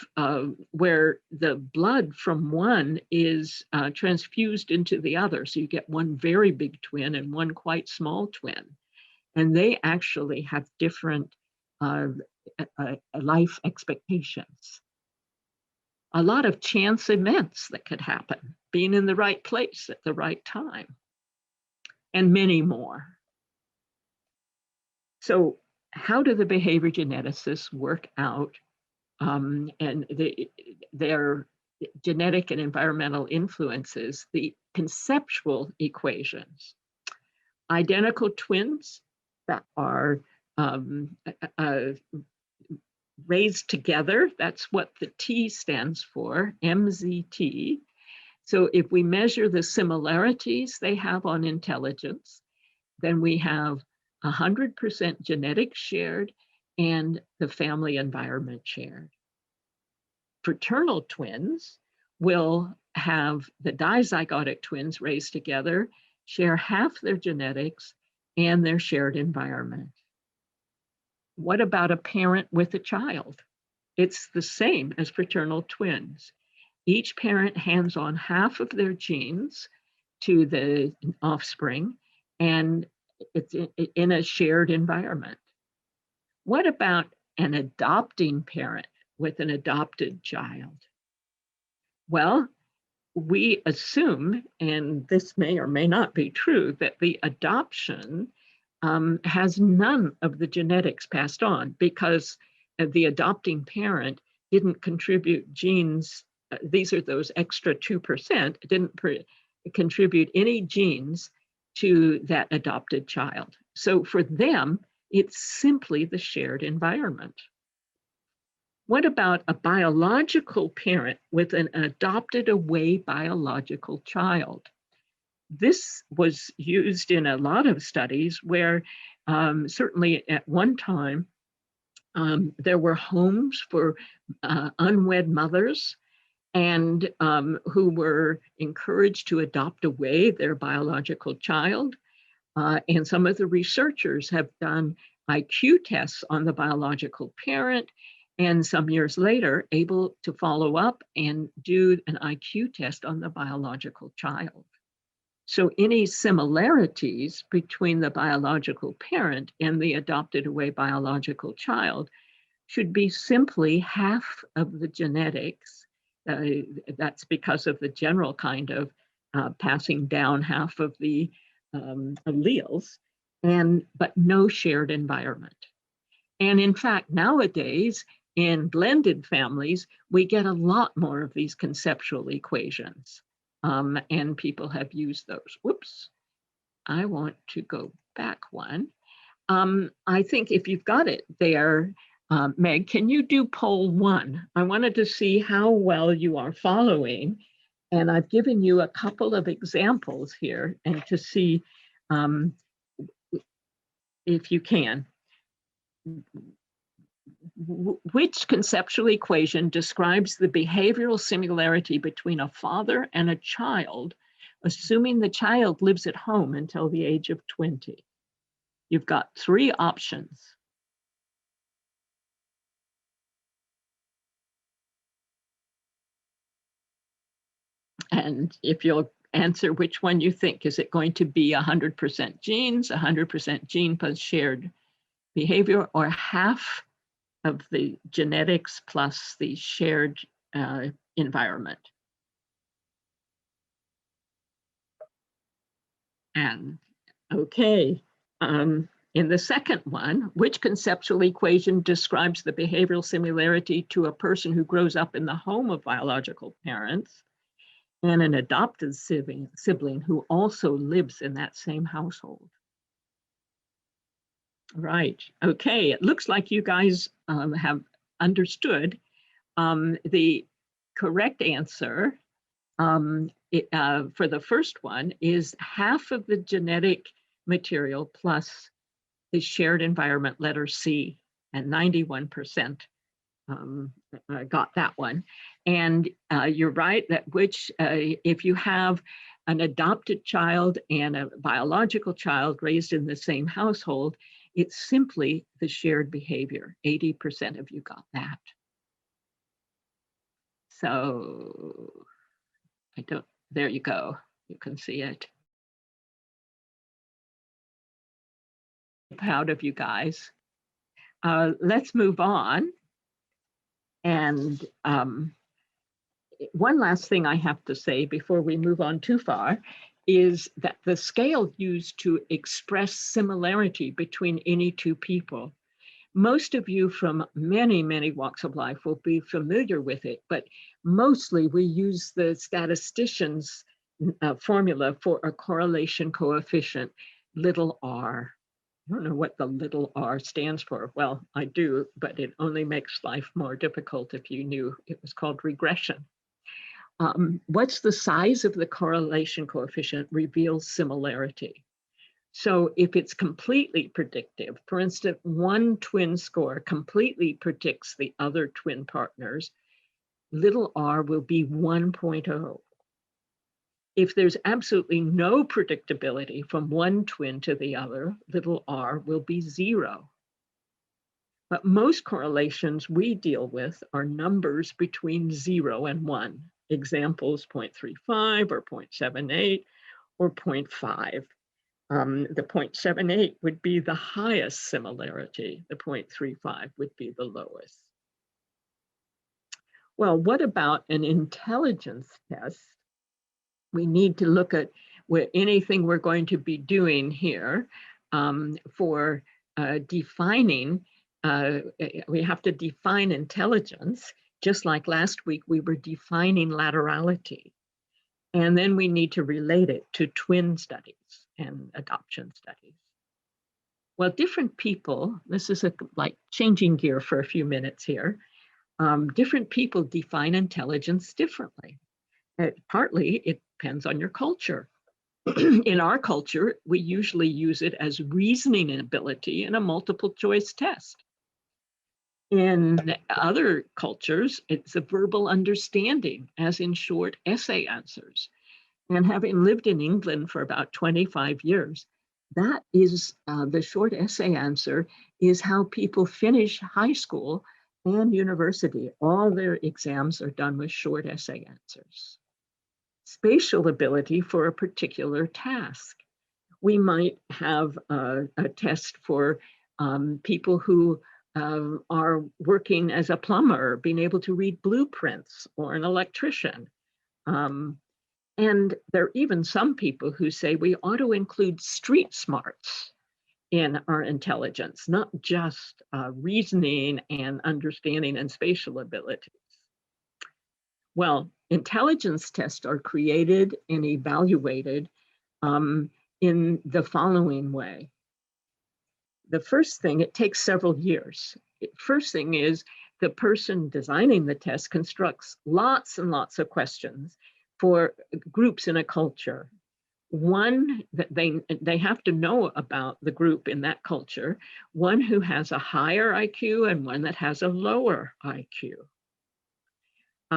where the blood from one is transfused into the other. So you get one very big twin and one quite small twin. And they actually have different life expectations. A lot of chance events that could happen, being in the right place at the right time, and many more. So how do the behavior geneticists work out and their genetic and environmental influences, the conceptual equations? Identical twins that are raised together, that's what the T stands for, MZT. So if we measure the similarities they have on intelligence, then we have 100% genetics shared and the family environment shared. Fraternal twins will have the dizygotic twins raised together, share half their genetics and their shared environment. What about a parent with a child? It's the same as fraternal twins. Each parent hands on half of their genes to the offspring, and it's in a shared environment. What about an adopting parent with an adopted child? Well, we assume, and this may or may not be true, that the adoption has none of the genetics passed on because the adopting parent didn't contribute genes. These are those extra 2%, didn't contribute any genes to that adopted child. So for them, it's simply the shared environment. What about a biological parent with an adopted away biological child? This was used in a lot of studies where certainly at one time, there were homes for unwed mothers and who were encouraged to adopt away their biological child. And some of the researchers have done IQ tests on the biological parent, and some years later, able to follow up and do an IQ test on the biological child. So any similarities between the biological parent and the adopted away biological child should be simply half of the genetics. That's because of the general kind of passing down half of the alleles, but no shared environment. And in fact, nowadays, in blended families, we get a lot more of these conceptual equations. And people have used those. Whoops, I want to go back one. I think if you've got it there, Meg, can you do poll 1? I wanted to see how well you are following. And I've given you a couple of examples here and to see if you can. Which conceptual equation describes the behavioral similarity between a father and a child, assuming the child lives at home until the age of 20? You've got 3 options. . And if you'll answer which one you think, is it going to be 100% genes, 100% gene plus shared behavior, or half of the genetics plus the shared environment? And okay, in the second one, which conceptual equation describes the behavioral similarity to a person who grows up in the home of biological parents and an adopted sibling who also lives in that same household? Right, okay, it looks like you guys have understood. The correct answer for the first one is half of the genetic material plus the shared environment, letter C, and 91% got that one. And you're right that if you have an adopted child and a biological child raised in the same household, it's simply the shared behavior. 80% of you got that. So there you go. You can see it. Proud of you guys. Let's move on. And one last thing I have to say before we move on too far is that the scale used to express similarity between any two people, most of you from many, many walks of life will be familiar with it, but mostly we use the statistician's formula for a correlation coefficient, little r. I don't know what the little r stands for. Well, I do, but it only makes life more difficult if you knew it was called regression. What's the size of the correlation coefficient reveals similarity. So if it's completely predictive, for instance, one twin score completely predicts the other twin partners, little r will be 1.0. If there's absolutely no predictability from one twin to the other, little r will be 0. But most correlations we deal with are numbers between 0 and 1. Examples 0.35 or 0.78 or 0.5. The 0.78 would be the highest similarity. The 0.35 would be the lowest. Well, what about an intelligence test? We need to look at anything we're going to be doing here for defining. We have to define intelligence, just like last week we were defining laterality. And then we need to relate it to twin studies and adoption studies. Well, different people, this is like changing gear for a few minutes here. Different people define intelligence differently. Partly it depends on your culture. In our culture, we usually use it as reasoning ability in a multiple choice test. In other cultures, it's a verbal understanding, as in short essay answers. And having lived in England for about 25 years, that is the short essay answer is how people finish high school and university. All their exams are done with short essay answers. Spatial ability for a particular task. We might have a test for people who are working as a plumber, being able to read blueprints, or an electrician. And there are even some people who say we ought to include street smarts in our intelligence, not just reasoning and understanding and spatial abilities. Well, intelligence tests are created and evaluated in the following way. The first thing, it takes several years. First thing is the person designing the test constructs lots and lots of questions for groups in a culture. One, that they have to know about the group in that culture, one who has a higher IQ and one that has a lower IQ.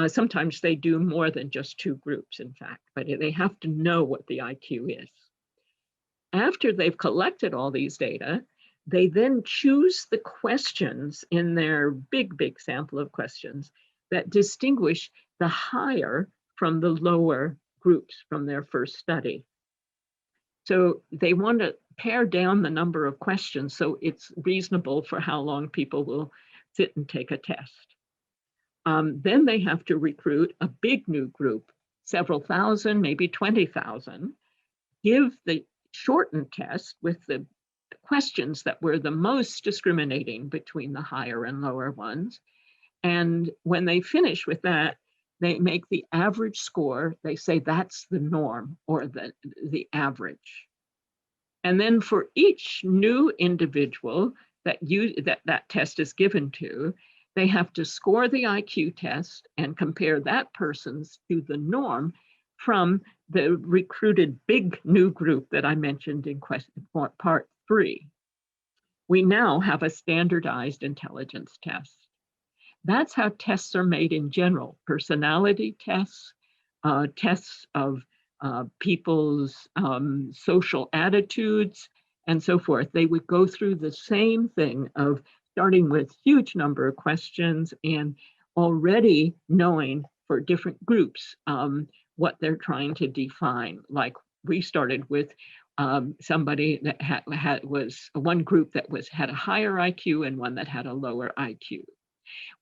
Sometimes they do more than just two groups, in fact, but they have to know what the IQ is. After they've collected all these data, they then choose the questions in their big sample of questions that distinguish the higher from the lower groups from their first study. So they want to pare down the number of questions so it's reasonable for how long people will sit and take a test. Then they have to recruit a big new group, several thousand, maybe 20,000, give the shortened test with the questions that were the most discriminating between the higher and lower ones. And when they finish with that, they make the average score. They say that's the norm or the average. And then for each new individual that test is given to, they have to score the IQ test and compare that person's to the norm from the recruited big new group that I mentioned in part 3. We now have a standardized intelligence test. That's how tests are made in general. Personality tests, tests of people's social attitudes, and so forth. They would go through the same thing of starting with huge number of questions and already knowing for different groups what they're trying to define. Like we started with somebody that was one group that had a higher IQ and one that had a lower IQ.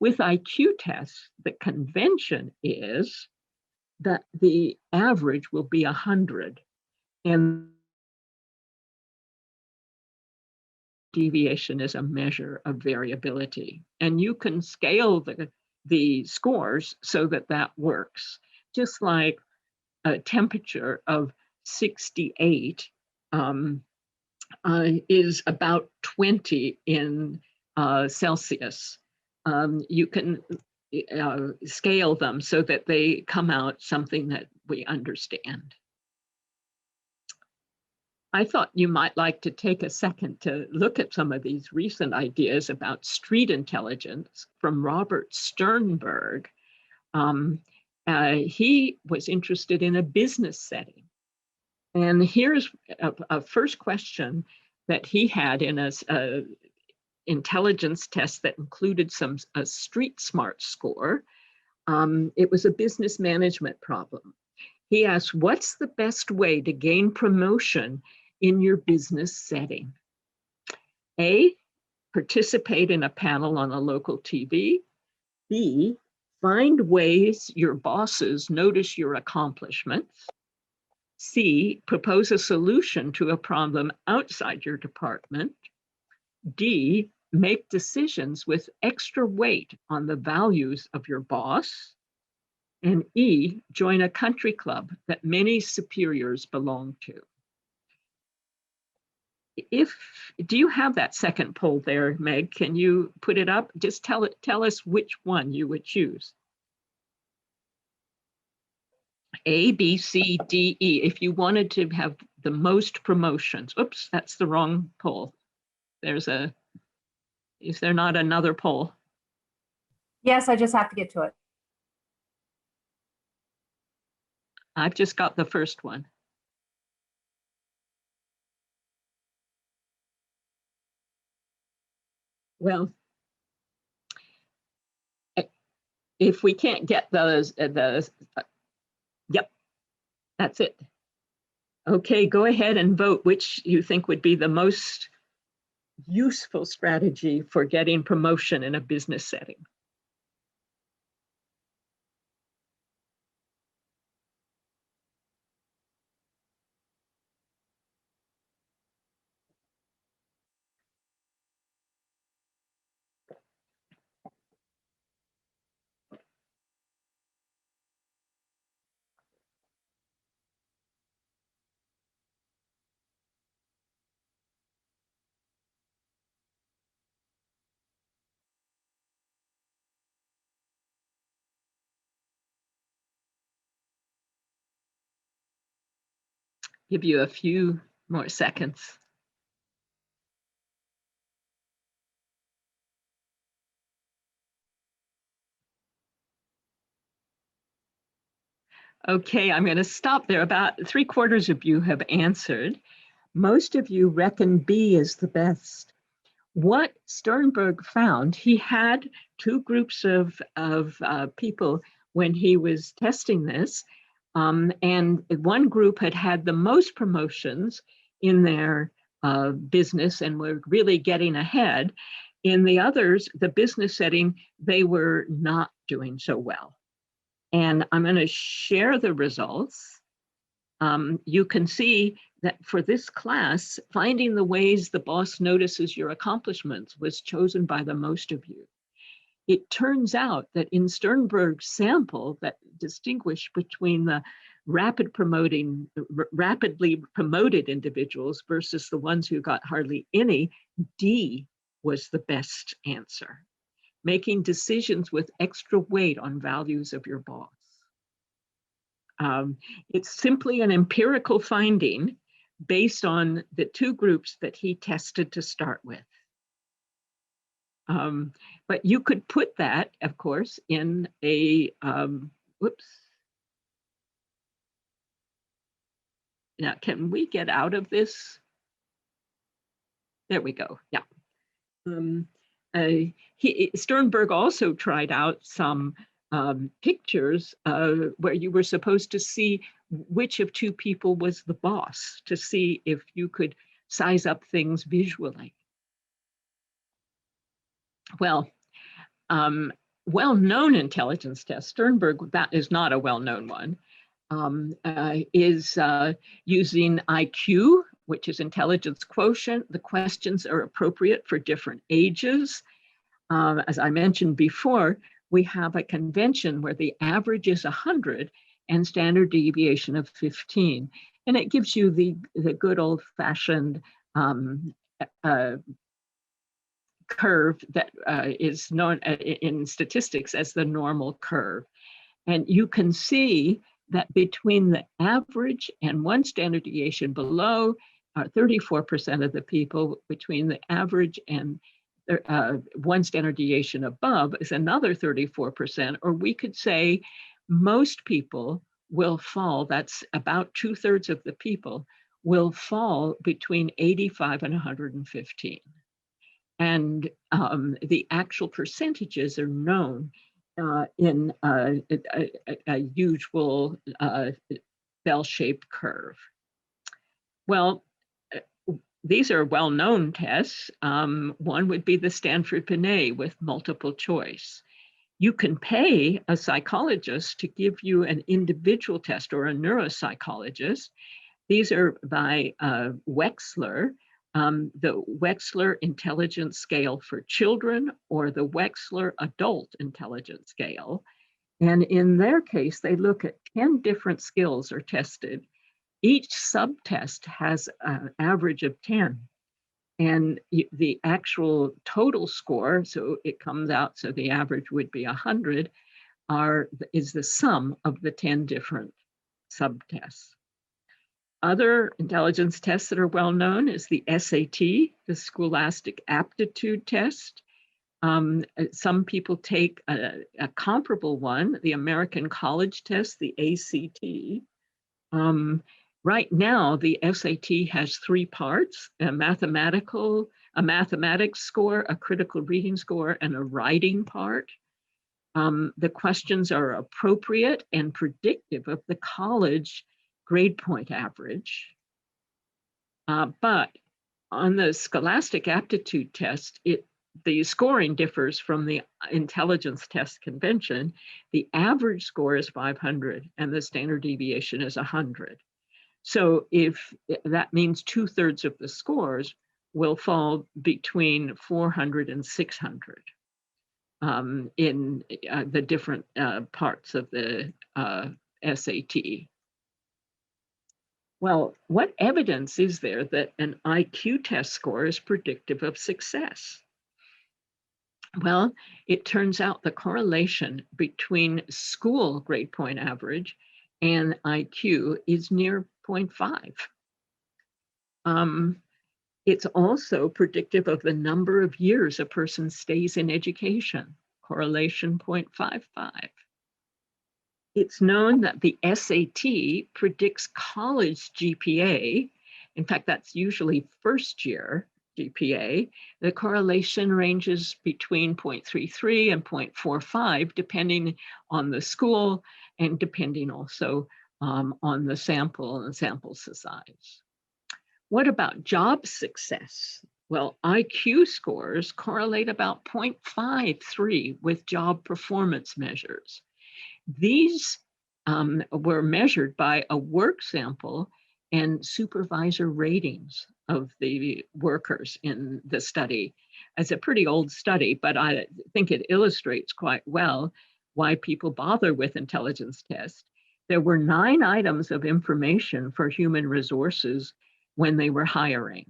With IQ tests, the convention is that the average will be 100, and deviation is a measure of variability. And you can scale the scores so that that works. Just like a temperature of 68 is about 20 in Celsius. You can scale them so that they come out something that we understand. I thought you might like to take a second to look at some of these recent ideas about street intelligence from Robert Sternberg. He was interested in a business setting. And here's a first question that he had in a intelligence test that included a street smart score. It was a business management problem. He asked, what's the best way to gain promotion in your business setting? A, participate in a panel on a local TV. B, find ways your bosses notice your accomplishments. C, propose a solution to a problem outside your department. D, make decisions with extra weight on the values of your boss. And E, join a country club that many superiors belong to. Do you have that second poll there, Meg? Can you put it up? Just tell us which one you would choose. A, B, C, D, E. If you wanted to have the most promotions. Oops, that's the wrong poll. Is there not another poll? Yes, I just have to get to it. I've just got the first one. Well, if we can't get those, yep, that's it. Okay, go ahead and vote which you think would be the most useful strategy for getting promotion in a business setting. Give you a few more seconds. Okay, I'm going to stop there. About 3/4 of you have answered. Most of you reckon B is the best. What Sternberg found, he had two groups of people when he was testing this. And one group had the most promotions in their business and were really getting ahead. In the others, the business setting, they were not doing so well. And I'm going to share the results. You can see that for this class, finding the ways the boss notices your accomplishments was chosen by the most of you. It turns out that in Sternberg's sample that distinguished between the rapidly promoted individuals versus the ones who got hardly any, D was the best answer, making decisions with extra weight on values of your boss. It's simply an empirical finding based on the two groups that he tested to start with. But you could put that, of course, in a, whoops. Now, can we get out of this? There we go, yeah. Sternberg also tried out some pictures where you were supposed to see which of two people was the boss to see if you could size up things visually. Well, well-known intelligence test, Sternberg, that is not a well-known one, is using IQ, which is intelligence quotient. The questions are appropriate for different ages. As I mentioned before, we have a convention where the average is 100 and standard deviation of 15. And it gives you the good old-fashioned curve that is known in statistics as the normal curve. And you can see that between the average and one standard deviation below, 34% of the people, between the average and one standard deviation above is another 34%, or we could say most people will fall, that's about 2/3 of the people, will fall between 85 and 115. And the actual percentages are known in a usual bell-shaped curve. Well, these are well-known tests. One would be the Stanford Binet with multiple choice. You can pay a psychologist to give you an individual test or a neuropsychologist. These are by Wechsler, the Wechsler Intelligence Scale for Children or the Wechsler Adult Intelligence Scale. And in their case, they look at 10 different skills are tested. Each subtest has an average of 10. And the actual total score, so it comes out, so the average would be 100, is the sum of the 10 different subtests. Other intelligence tests that are well known is the SAT, the Scholastic Aptitude Test. Some people take a comparable one, the American College Test, the ACT. Right now, the SAT has 3 parts, a mathematics score, a critical reading score, and a writing part. The questions are appropriate and predictive of the college grade point average. But on the Scholastic Aptitude Test, the scoring differs from the intelligence test convention. The average score is 500 and the standard deviation is 100. So if that means 2/3 of the scores will fall between 400 and 600 in the different parts of the SAT. Well, what evidence is there that an IQ test score is predictive of success? Well, it turns out the correlation between school grade point average and IQ is near 0.5. It's also predictive of the number of years a person stays in education, correlation 0.55. It's known that the SAT predicts college GPA. In fact, that's usually first year GPA. The correlation ranges between 0.33 and 0.45, depending on the school and depending also on the sample and sample size. What about job success? Well, IQ scores correlate about 0.53 with job performance measures. These were measured by a work sample and supervisor ratings of the workers in the study. It's a pretty old study, but I think it illustrates quite well why people bother with intelligence tests. There were 9 items of information for human resources when they were hiring.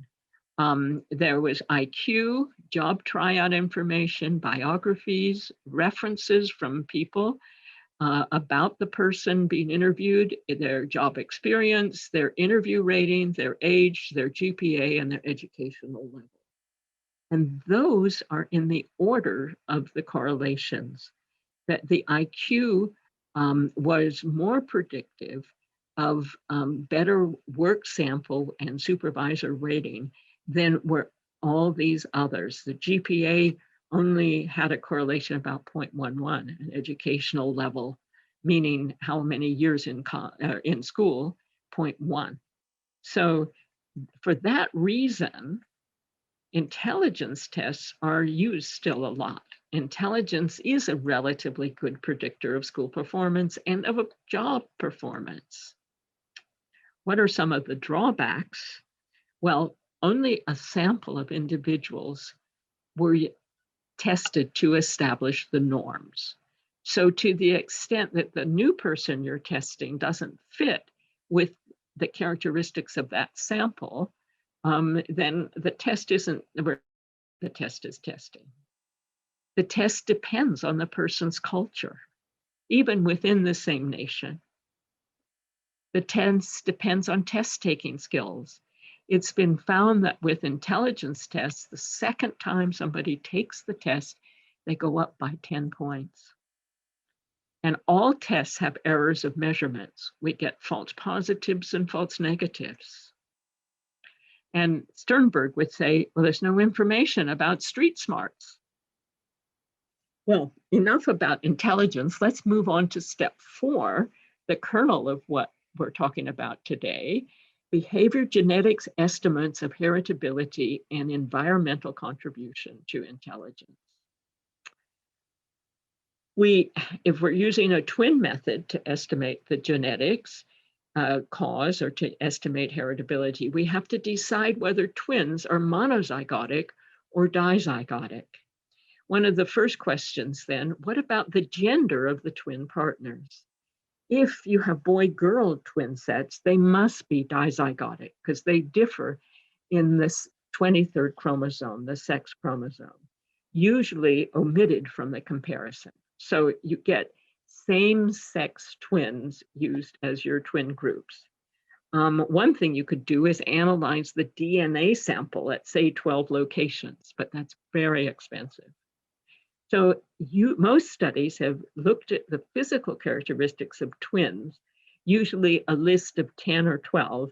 There was IQ, job tryout information, biographies, references from people about the person being interviewed, their job experience, their interview rating, their age, their GPA, and their educational level. And those are in the order of the correlations, that the IQ was more predictive of better work sample and supervisor rating than were all these others. The GPA only had a correlation about 0.11, an educational level, meaning how many years in school, 0.1. So for that reason, intelligence tests are used still a lot. Intelligence is a relatively good predictor of school performance and of a job performance. What are some of the drawbacks? Well, only a sample of individuals were tested to establish the norms. So to the extent that the new person you're testing doesn't fit with the characteristics of that sample, then the test isn't, the test is testing. The test depends on the person's culture, even within the same nation. The test depends on test-taking skills. It's been found that with intelligence tests, the second time somebody takes the test, they go up by 10 points. And all tests have errors of measurements. We get false positives and false negatives. And Sternberg would say, well, there's no information about street smarts. Well, enough about intelligence. Let's move on to step 4, the kernel of what we're talking about today: behavior genetics estimates of heritability and environmental contribution to intelligence. If we're using a twin method to estimate the genetics cause or to estimate heritability, we have to decide whether twins are monozygotic or dizygotic. One of the first questions then, what about the gender of the twin partners? If you have boy-girl twin sets, they must be dizygotic because they differ in this 23rd chromosome, the sex chromosome, usually omitted from the comparison. So you get same-sex twins used as your twin groups. One thing you could do is analyze the DNA sample at, say, 12 locations, but that's very expensive. So most studies have looked at the physical characteristics of twins, usually a list of 10 or 12,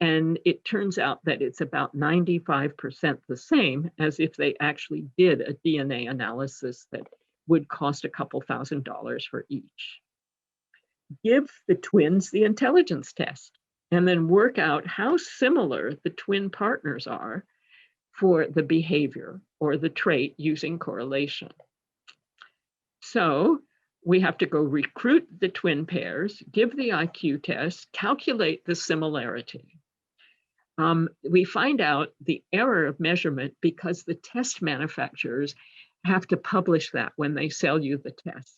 and it turns out that it's about 95% the same as if they actually did a DNA analysis that would cost a couple $1,000s for each. Give the twins the intelligence test and then work out how similar the twin partners are for the behavior or the trait using correlation. So we have to go recruit the twin pairs, give the IQ test, calculate the similarity. We find out the error of measurement because the test manufacturers have to publish that when they sell you the test.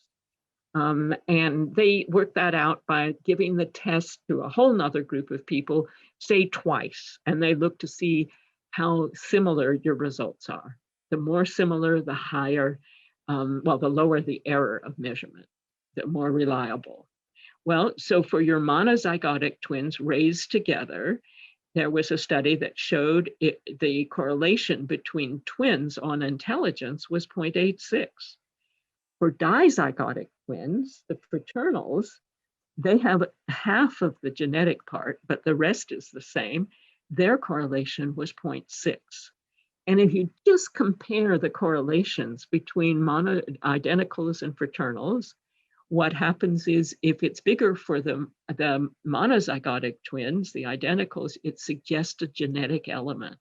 And they work that out by giving the test to a whole nother group of people, say twice, and they look to see how similar your results are. The more similar, the higher, the lower the error of measurement, the more reliable. Well, so for your monozygotic twins raised together, there was a study that showed the correlation between twins on intelligence was 0.86. For dizygotic twins, the fraternals, they have half of the genetic part, but the rest is the same. Their correlation was 0.6. And if you just compare the correlations between identicals and fraternals, What happens is if it's bigger for the monozygotic twins, the identicals, it suggests a genetic element.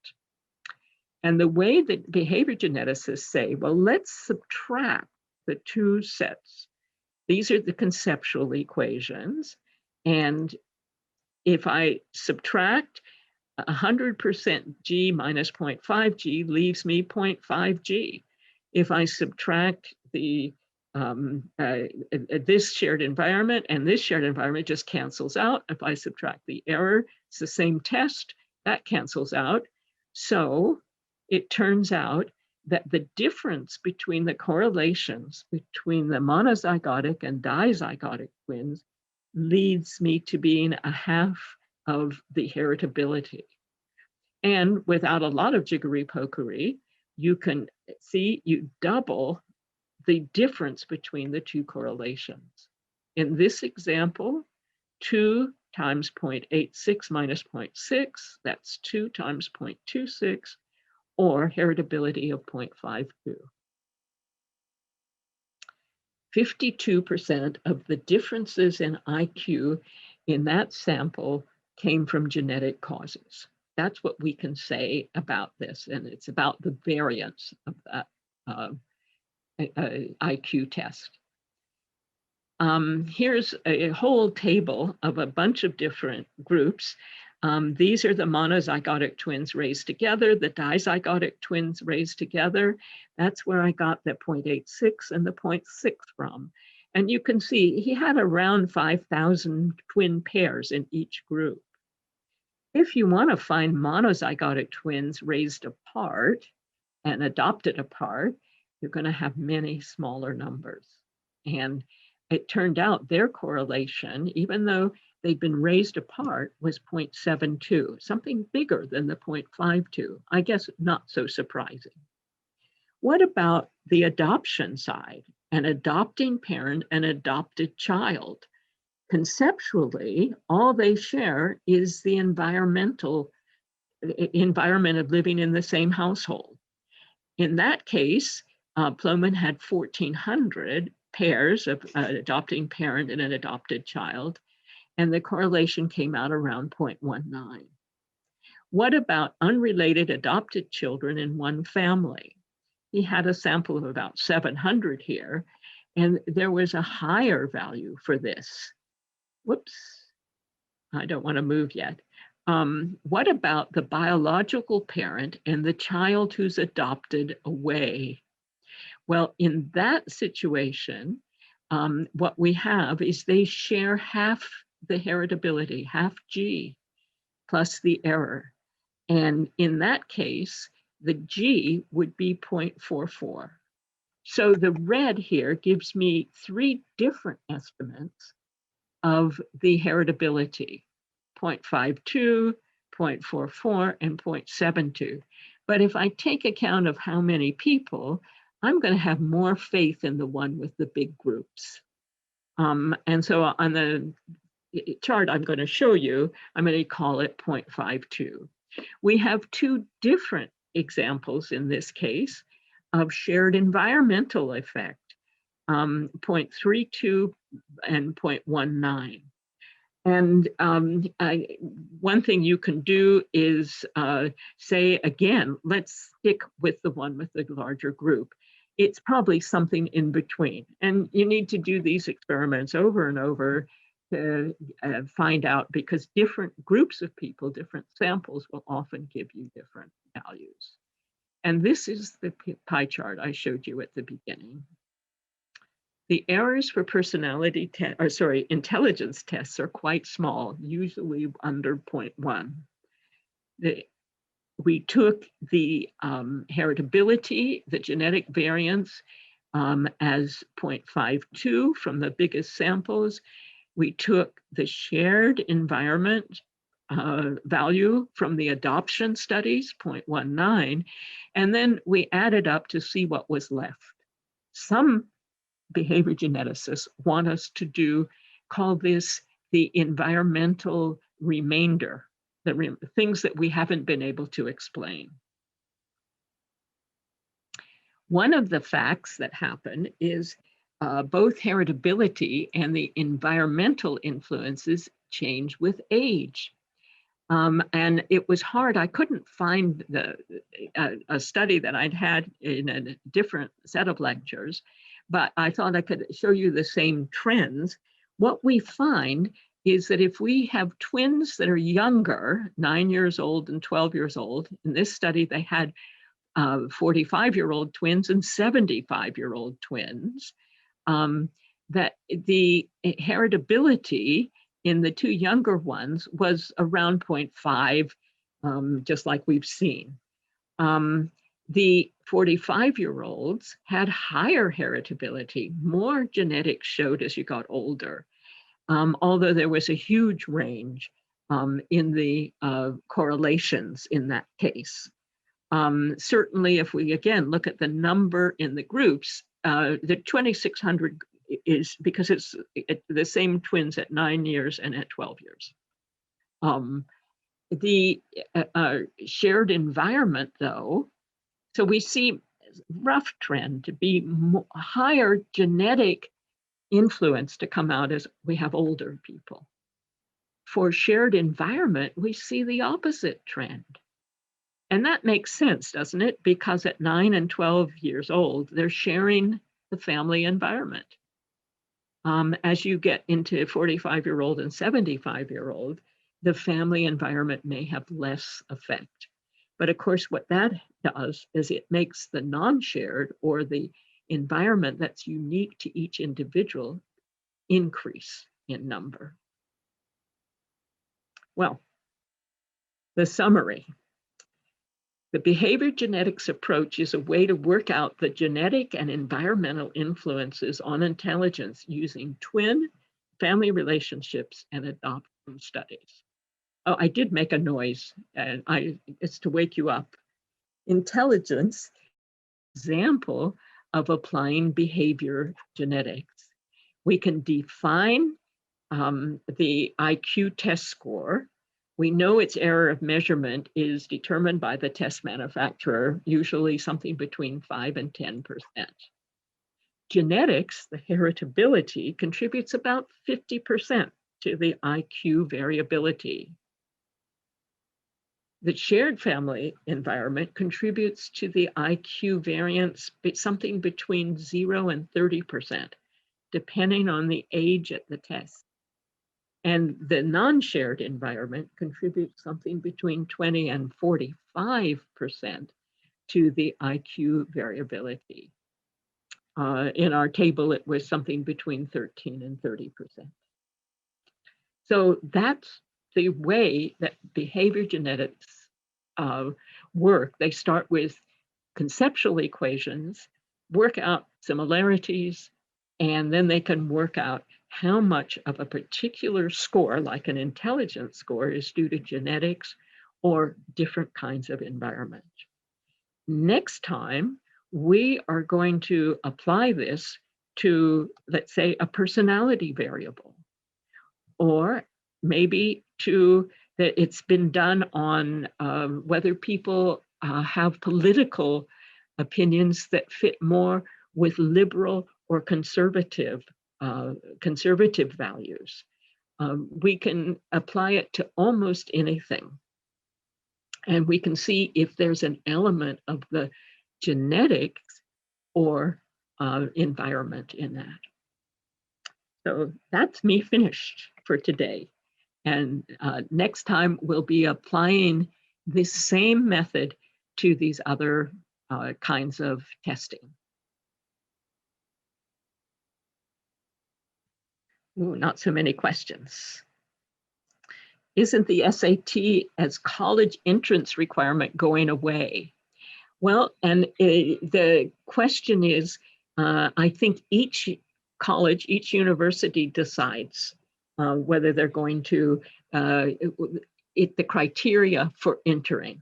And the way that behavior geneticists say, well, let's subtract the two sets. These are the conceptual equations. And if I subtract 100% G minus 0.5 G leaves me 0.5 G. If I subtract the this shared environment and this shared environment, just cancels out. If I subtract the error, it's the same test, that cancels out. So it turns out that the difference between the correlations between the monozygotic and dizygotic twins leads me to being a half of the heritability. And without a lot of jiggery-pokery, you can see you double the difference between the two correlations. In this example, 2 times 0.86 minus 0.6, that's 2 times 0.26, or heritability of 0.52. 52% of the differences in IQ in that sample came from genetic causes. That's what we can say about this, and it's about the variance of that IQ test. Here's a whole table of a bunch of different groups. These are the monozygotic twins raised together, the dizygotic twins raised together. That's where I got the 0.86 and the 0.6 from. And you can see he had around 5,000 twin pairs in each group. If you want to find monozygotic twins raised apart and adopted apart, you're going to have many smaller numbers. And it turned out their correlation, even though they'd been raised apart, was 0.72, something bigger than the 0.52. I guess not so surprising. What about the adoption side? An adopting parent and adopted child. Conceptually, all they share is the environment of living in the same household. In that case, Plomin had 1,400 pairs of an adopting parent and an adopted child, and the correlation came out around 0.19. What about unrelated adopted children in one family? He had a sample of about 700 here, and there was a higher value for this. Whoops, I don't want to move yet. What about the biological parent and the child who's adopted away? Well, in that situation, what we have is they share half the heritability, half G, plus the error. And in that case, the G would be 0.44. So the red here gives me 3 different estimates of the heritability, 0.52, 0.44, and 0.72. But if I take account of how many people, I'm going to have more faith in the one with the big groups. And so on the chart I'm going to show you, I'm going to call it 0.52. We have 2 different examples in this case of shared environmental effect, 0.32 and 0.19. And one thing you can do is say, again, let's stick with the one with the larger group. It's probably something in between. And you need to do these experiments over and over to find out, because different groups of people, different samples will often give you different values. And this is the pie chart I showed you at the beginning. The errors for intelligence tests are quite small, usually under 0.1. We took the heritability, the genetic variance, as 0.52 from the biggest samples. We took the shared environment value from the adoption studies, 0.19, and then we added up to see what was left. Some behavior geneticists want us to call this the environmental remainder, the things that we haven't been able to explain. One of the facts that happen is both heritability and the environmental influences change with age. And it was hard. I couldn't find a study that I'd had in a different set of lectures, but I thought I could show you the same trends. What we find is that if we have twins that are younger, 9 years old and 12 years old, in this study they had 45-year-old twins and 75-year-old twins, that the heritability in the two younger ones was around 0.5, just like we've seen. The 45-year-olds had higher heritability, more genetics showed as you got older, although there was a huge range in the correlations in that case. Certainly, if we again look at the number in the groups, the 2,600 is because it's the same twins at 9 years and at 12 years. The shared environment, though, so we see rough trend to be higher genetic influence to come out as we have older people. For shared environment, we see the opposite trend. And that makes sense, doesn't it? Because at 9 and 12 years old, they're sharing the family environment. As you get into 45-year-old and 75-year-old, the family environment may have less effect. But of course, what that does is it makes the non-shared or the environment that's unique to each individual increase in number. Well, the summary. The behavior genetics approach is a way to work out the genetic and environmental influences on intelligence using twin, family relationships, and adoption studies. Oh, I did make a noise, and it's to wake you up. Intelligence, example of applying behavior genetics. We can define the IQ test score. We know its error of measurement is determined by the test manufacturer, usually something between 5 and 10%. Genetics, the heritability, contributes about 50% to the IQ variability. The shared family environment contributes to the IQ variance, something between 0 and 30%, depending on the age at the test. And the non-shared environment contributes something between 20 and 45% to the IQ variability. In our table, it was something between 13 and 30%. So that's the way that behavior genetics work. They start with conceptual equations, work out similarities, and then they can work out how much of a particular score, like an intelligence score, is due to genetics or different kinds of environment. Next time, we are going to apply this to, let's say, a personality variable, or maybe to that it's been done on whether people have political opinions that fit more with liberal or conservative values. We can apply it to almost anything. And we can see if there's an element of the genetics or environment in that. So that's me finished for today. And next time we'll be applying this same method to these other kinds of testing. Ooh, not so many questions. Isn't the SAT as college entrance requirement going away? Well, and the question is, I think each college, each university decides whether they're going to, the criteria for entering.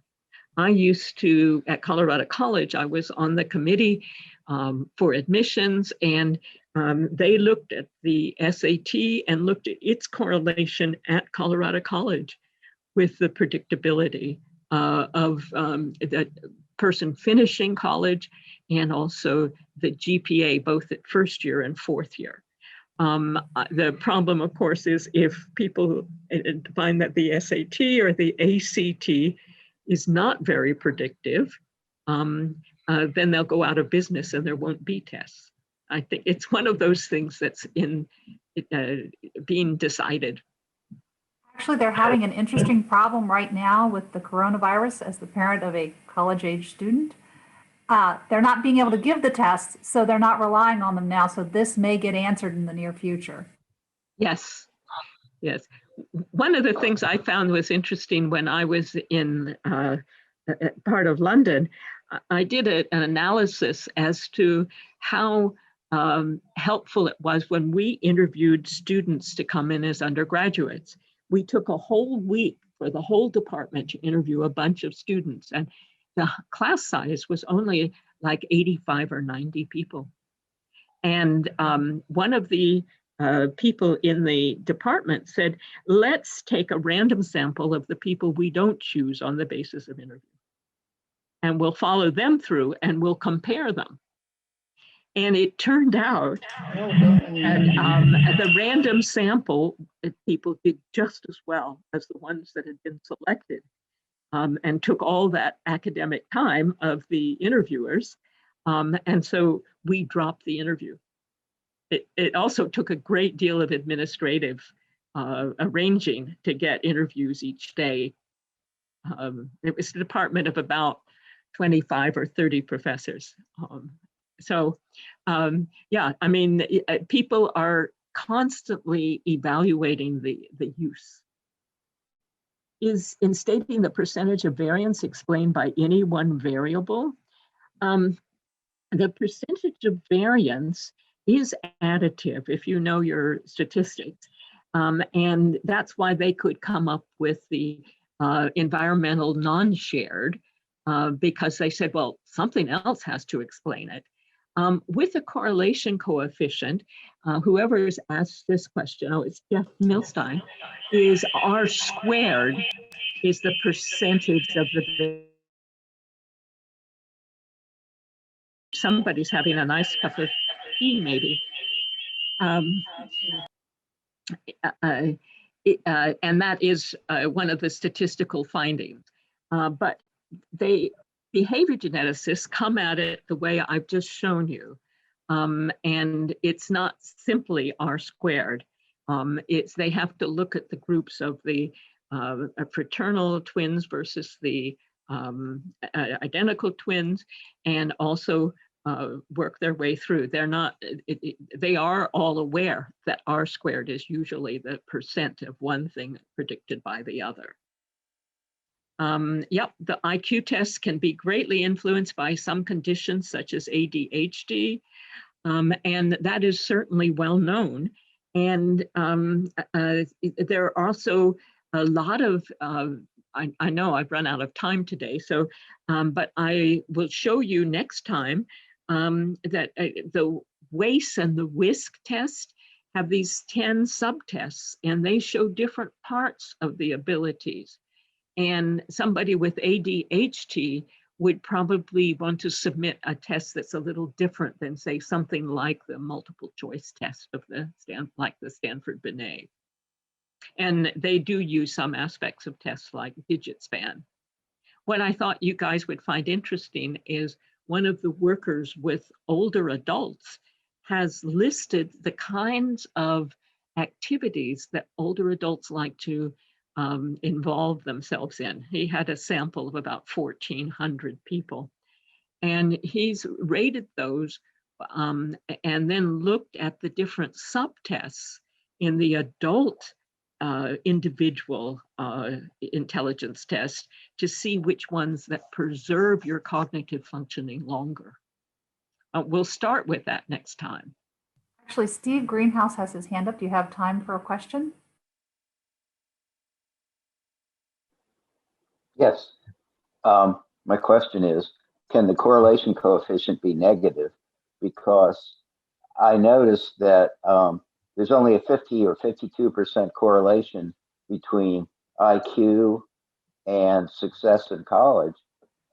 I used to, at Colorado College, I was on the committee for admissions, and they looked at the SAT and looked at its correlation at Colorado College with the predictability of the person finishing college and also the GPA, both at first year and fourth year. The problem, of course, is if people find that the SAT or the ACT is not very predictive, then they'll go out of business and there won't be tests. I think it's one of those things that's being decided. Actually, they're having an interesting problem right now with the coronavirus as the parent of a college-age student. They're not being able to give the tests, so they're not relying on them now. So this may get answered in the near future. Yes, yes. One of the things I found was interesting when I was in part of London, I did an analysis as to how helpful it was when we interviewed students to come in as undergraduates. We took a whole week for the whole department to interview a bunch of students, and the class size was only like 85 or 90 people. And one of the people in the department said, let's take a random sample of the people we don't choose on the basis of interview. And we'll follow them through and we'll compare them. And it turned out that the random sample people did just as well as the ones that had been selected, and took all that academic time of the interviewers. And so we dropped the interview. It also took a great deal of administrative arranging to get interviews each day. It was a department of about 25 or 30 professors. Yeah, I mean, people are constantly evaluating the use. Is in stating the percentage of variance explained by any one variable? The percentage of variance is additive if you know your statistics. And that's why they could come up with the environmental non-shared, because they said, well, something else has to explain it. With a correlation coefficient, whoever's asked this question, oh, it's Jeff Milstein, is R squared is the percentage of the, somebody's having a nice cup of tea maybe. And that is one of the statistical findings. But behavior geneticists come at it the way I've just shown you. And it's not simply R squared. They have to look at the groups of the fraternal twins versus the identical twins, and also work their way through. They're not, they are all aware that R squared is usually the percent of one thing predicted by the other. Yep, the IQ tests can be greatly influenced by some conditions such as ADHD, and that is certainly well known. And there are also a lot of, I know I've run out of time today, so, but I will show you next time that the WAIS and the WISC test have these 10 subtests, and they show different parts of the abilities. And somebody with ADHD would probably want to submit a test that's a little different than, say, something like the multiple choice test of the Stanford Binet. And they do use some aspects of tests like digit span. What I thought you guys would find interesting is one of the workers with older adults has listed the kinds of activities that older adults like to involve themselves in. He had a sample of about 1,400 people, and he's rated those and then looked at the different subtests in the adult individual intelligence test to see which ones that preserve your cognitive functioning longer. We'll start with that next time. Actually, Steve Greenhouse has his hand up. Do you have time for a question? Yes. My question is, can the correlation coefficient be negative? Because I noticed that there's only a 50 or 52% correlation between IQ and success in college.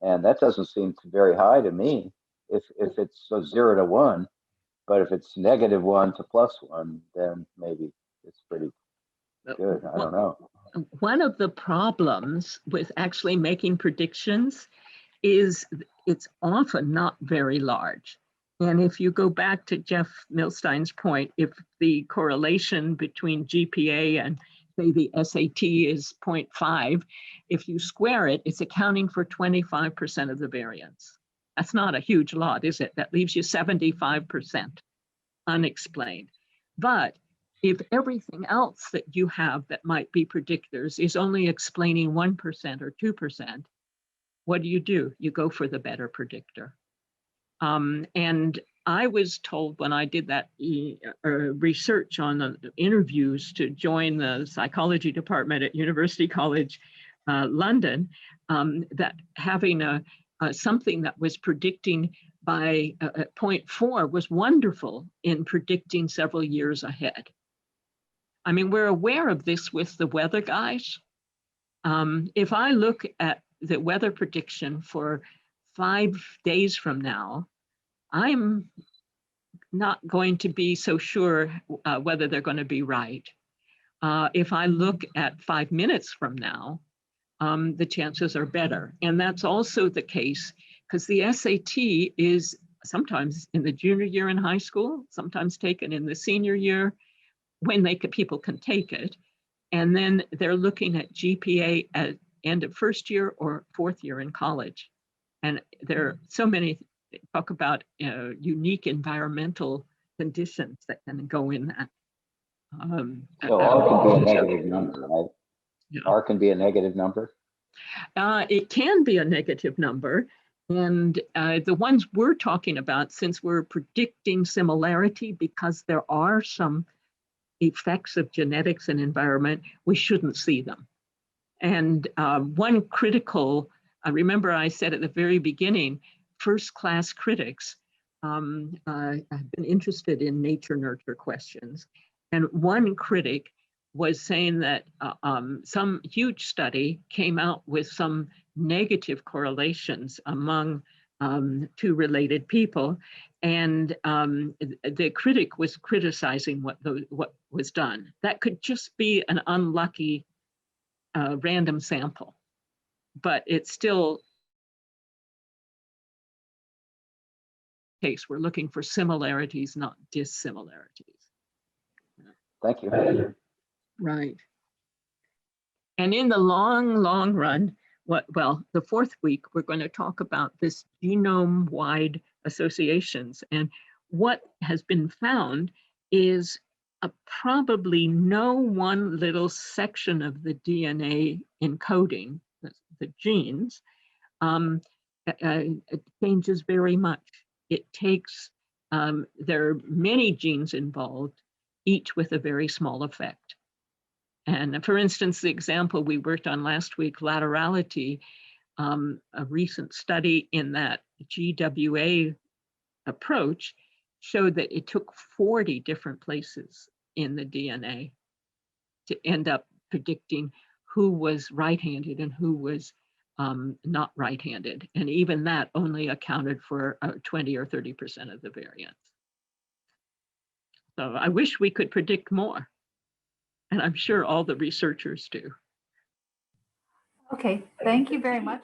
And that doesn't seem very high to me. if it's so 0 to 1, but if it's -1 to +1, then maybe it's pretty good. I don't know. One of the problems with actually making predictions is it's often not very large. And if you go back to Jeff Milstein's point, if the correlation between GPA and say the SAT is 0.5, if you square it, it's accounting for 25% of the variance. That's not a huge lot, is it? That leaves you 75% unexplained. But if everything else that you have that might be predictors is only explaining 1% or 2%, what do? You go for the better predictor. And I was told when I did that research on the interviews to join the psychology department at University College London, that having something that was predicting by 0.4 was wonderful in predicting several years ahead. I mean, we're aware of this with the weather guys. If I look at the weather prediction for 5 days from now, I'm not going to be so sure whether they're going to be right. If I look at 5 minutes from now, the chances are better. And that's also the case because the SAT is sometimes in the junior year in high school, sometimes taken in the senior year when people can take it. And then they're looking at GPA at end of first year or 4th year in college. And there are so many talk about unique environmental conditions that can go in that. So R can be a negative number, right? Yeah. R can be a negative number? It can be a negative number. And the ones we're talking about, since we're predicting similarity because there are some effects of genetics and environment, we shouldn't see them. And one critical, I remember I said at the very beginning, first-class critics have been interested in nature-nurture questions. And one critic was saying that some huge study came out with some negative correlations among 2 related people. And the critic was criticizing what was done. That could just be an unlucky random sample, but it's still case. We're looking for similarities, not dissimilarities. Thank you. Right. And in the long run, the 4th week, we're going to talk about this genome-wide associations. And what has been found is probably no one little section of the DNA encoding, the genes, it changes very much. It takes, there are many genes involved, each with a very small effect. And for instance, the example we worked on last week, laterality, a recent study in that GWA approach showed that it took 40 different places in the DNA to end up predicting who was right-handed and who was not right-handed. And even that only accounted for 20 or 30% of the variance. So I wish we could predict more. And I'm sure all the researchers do. Okay, thank you very much.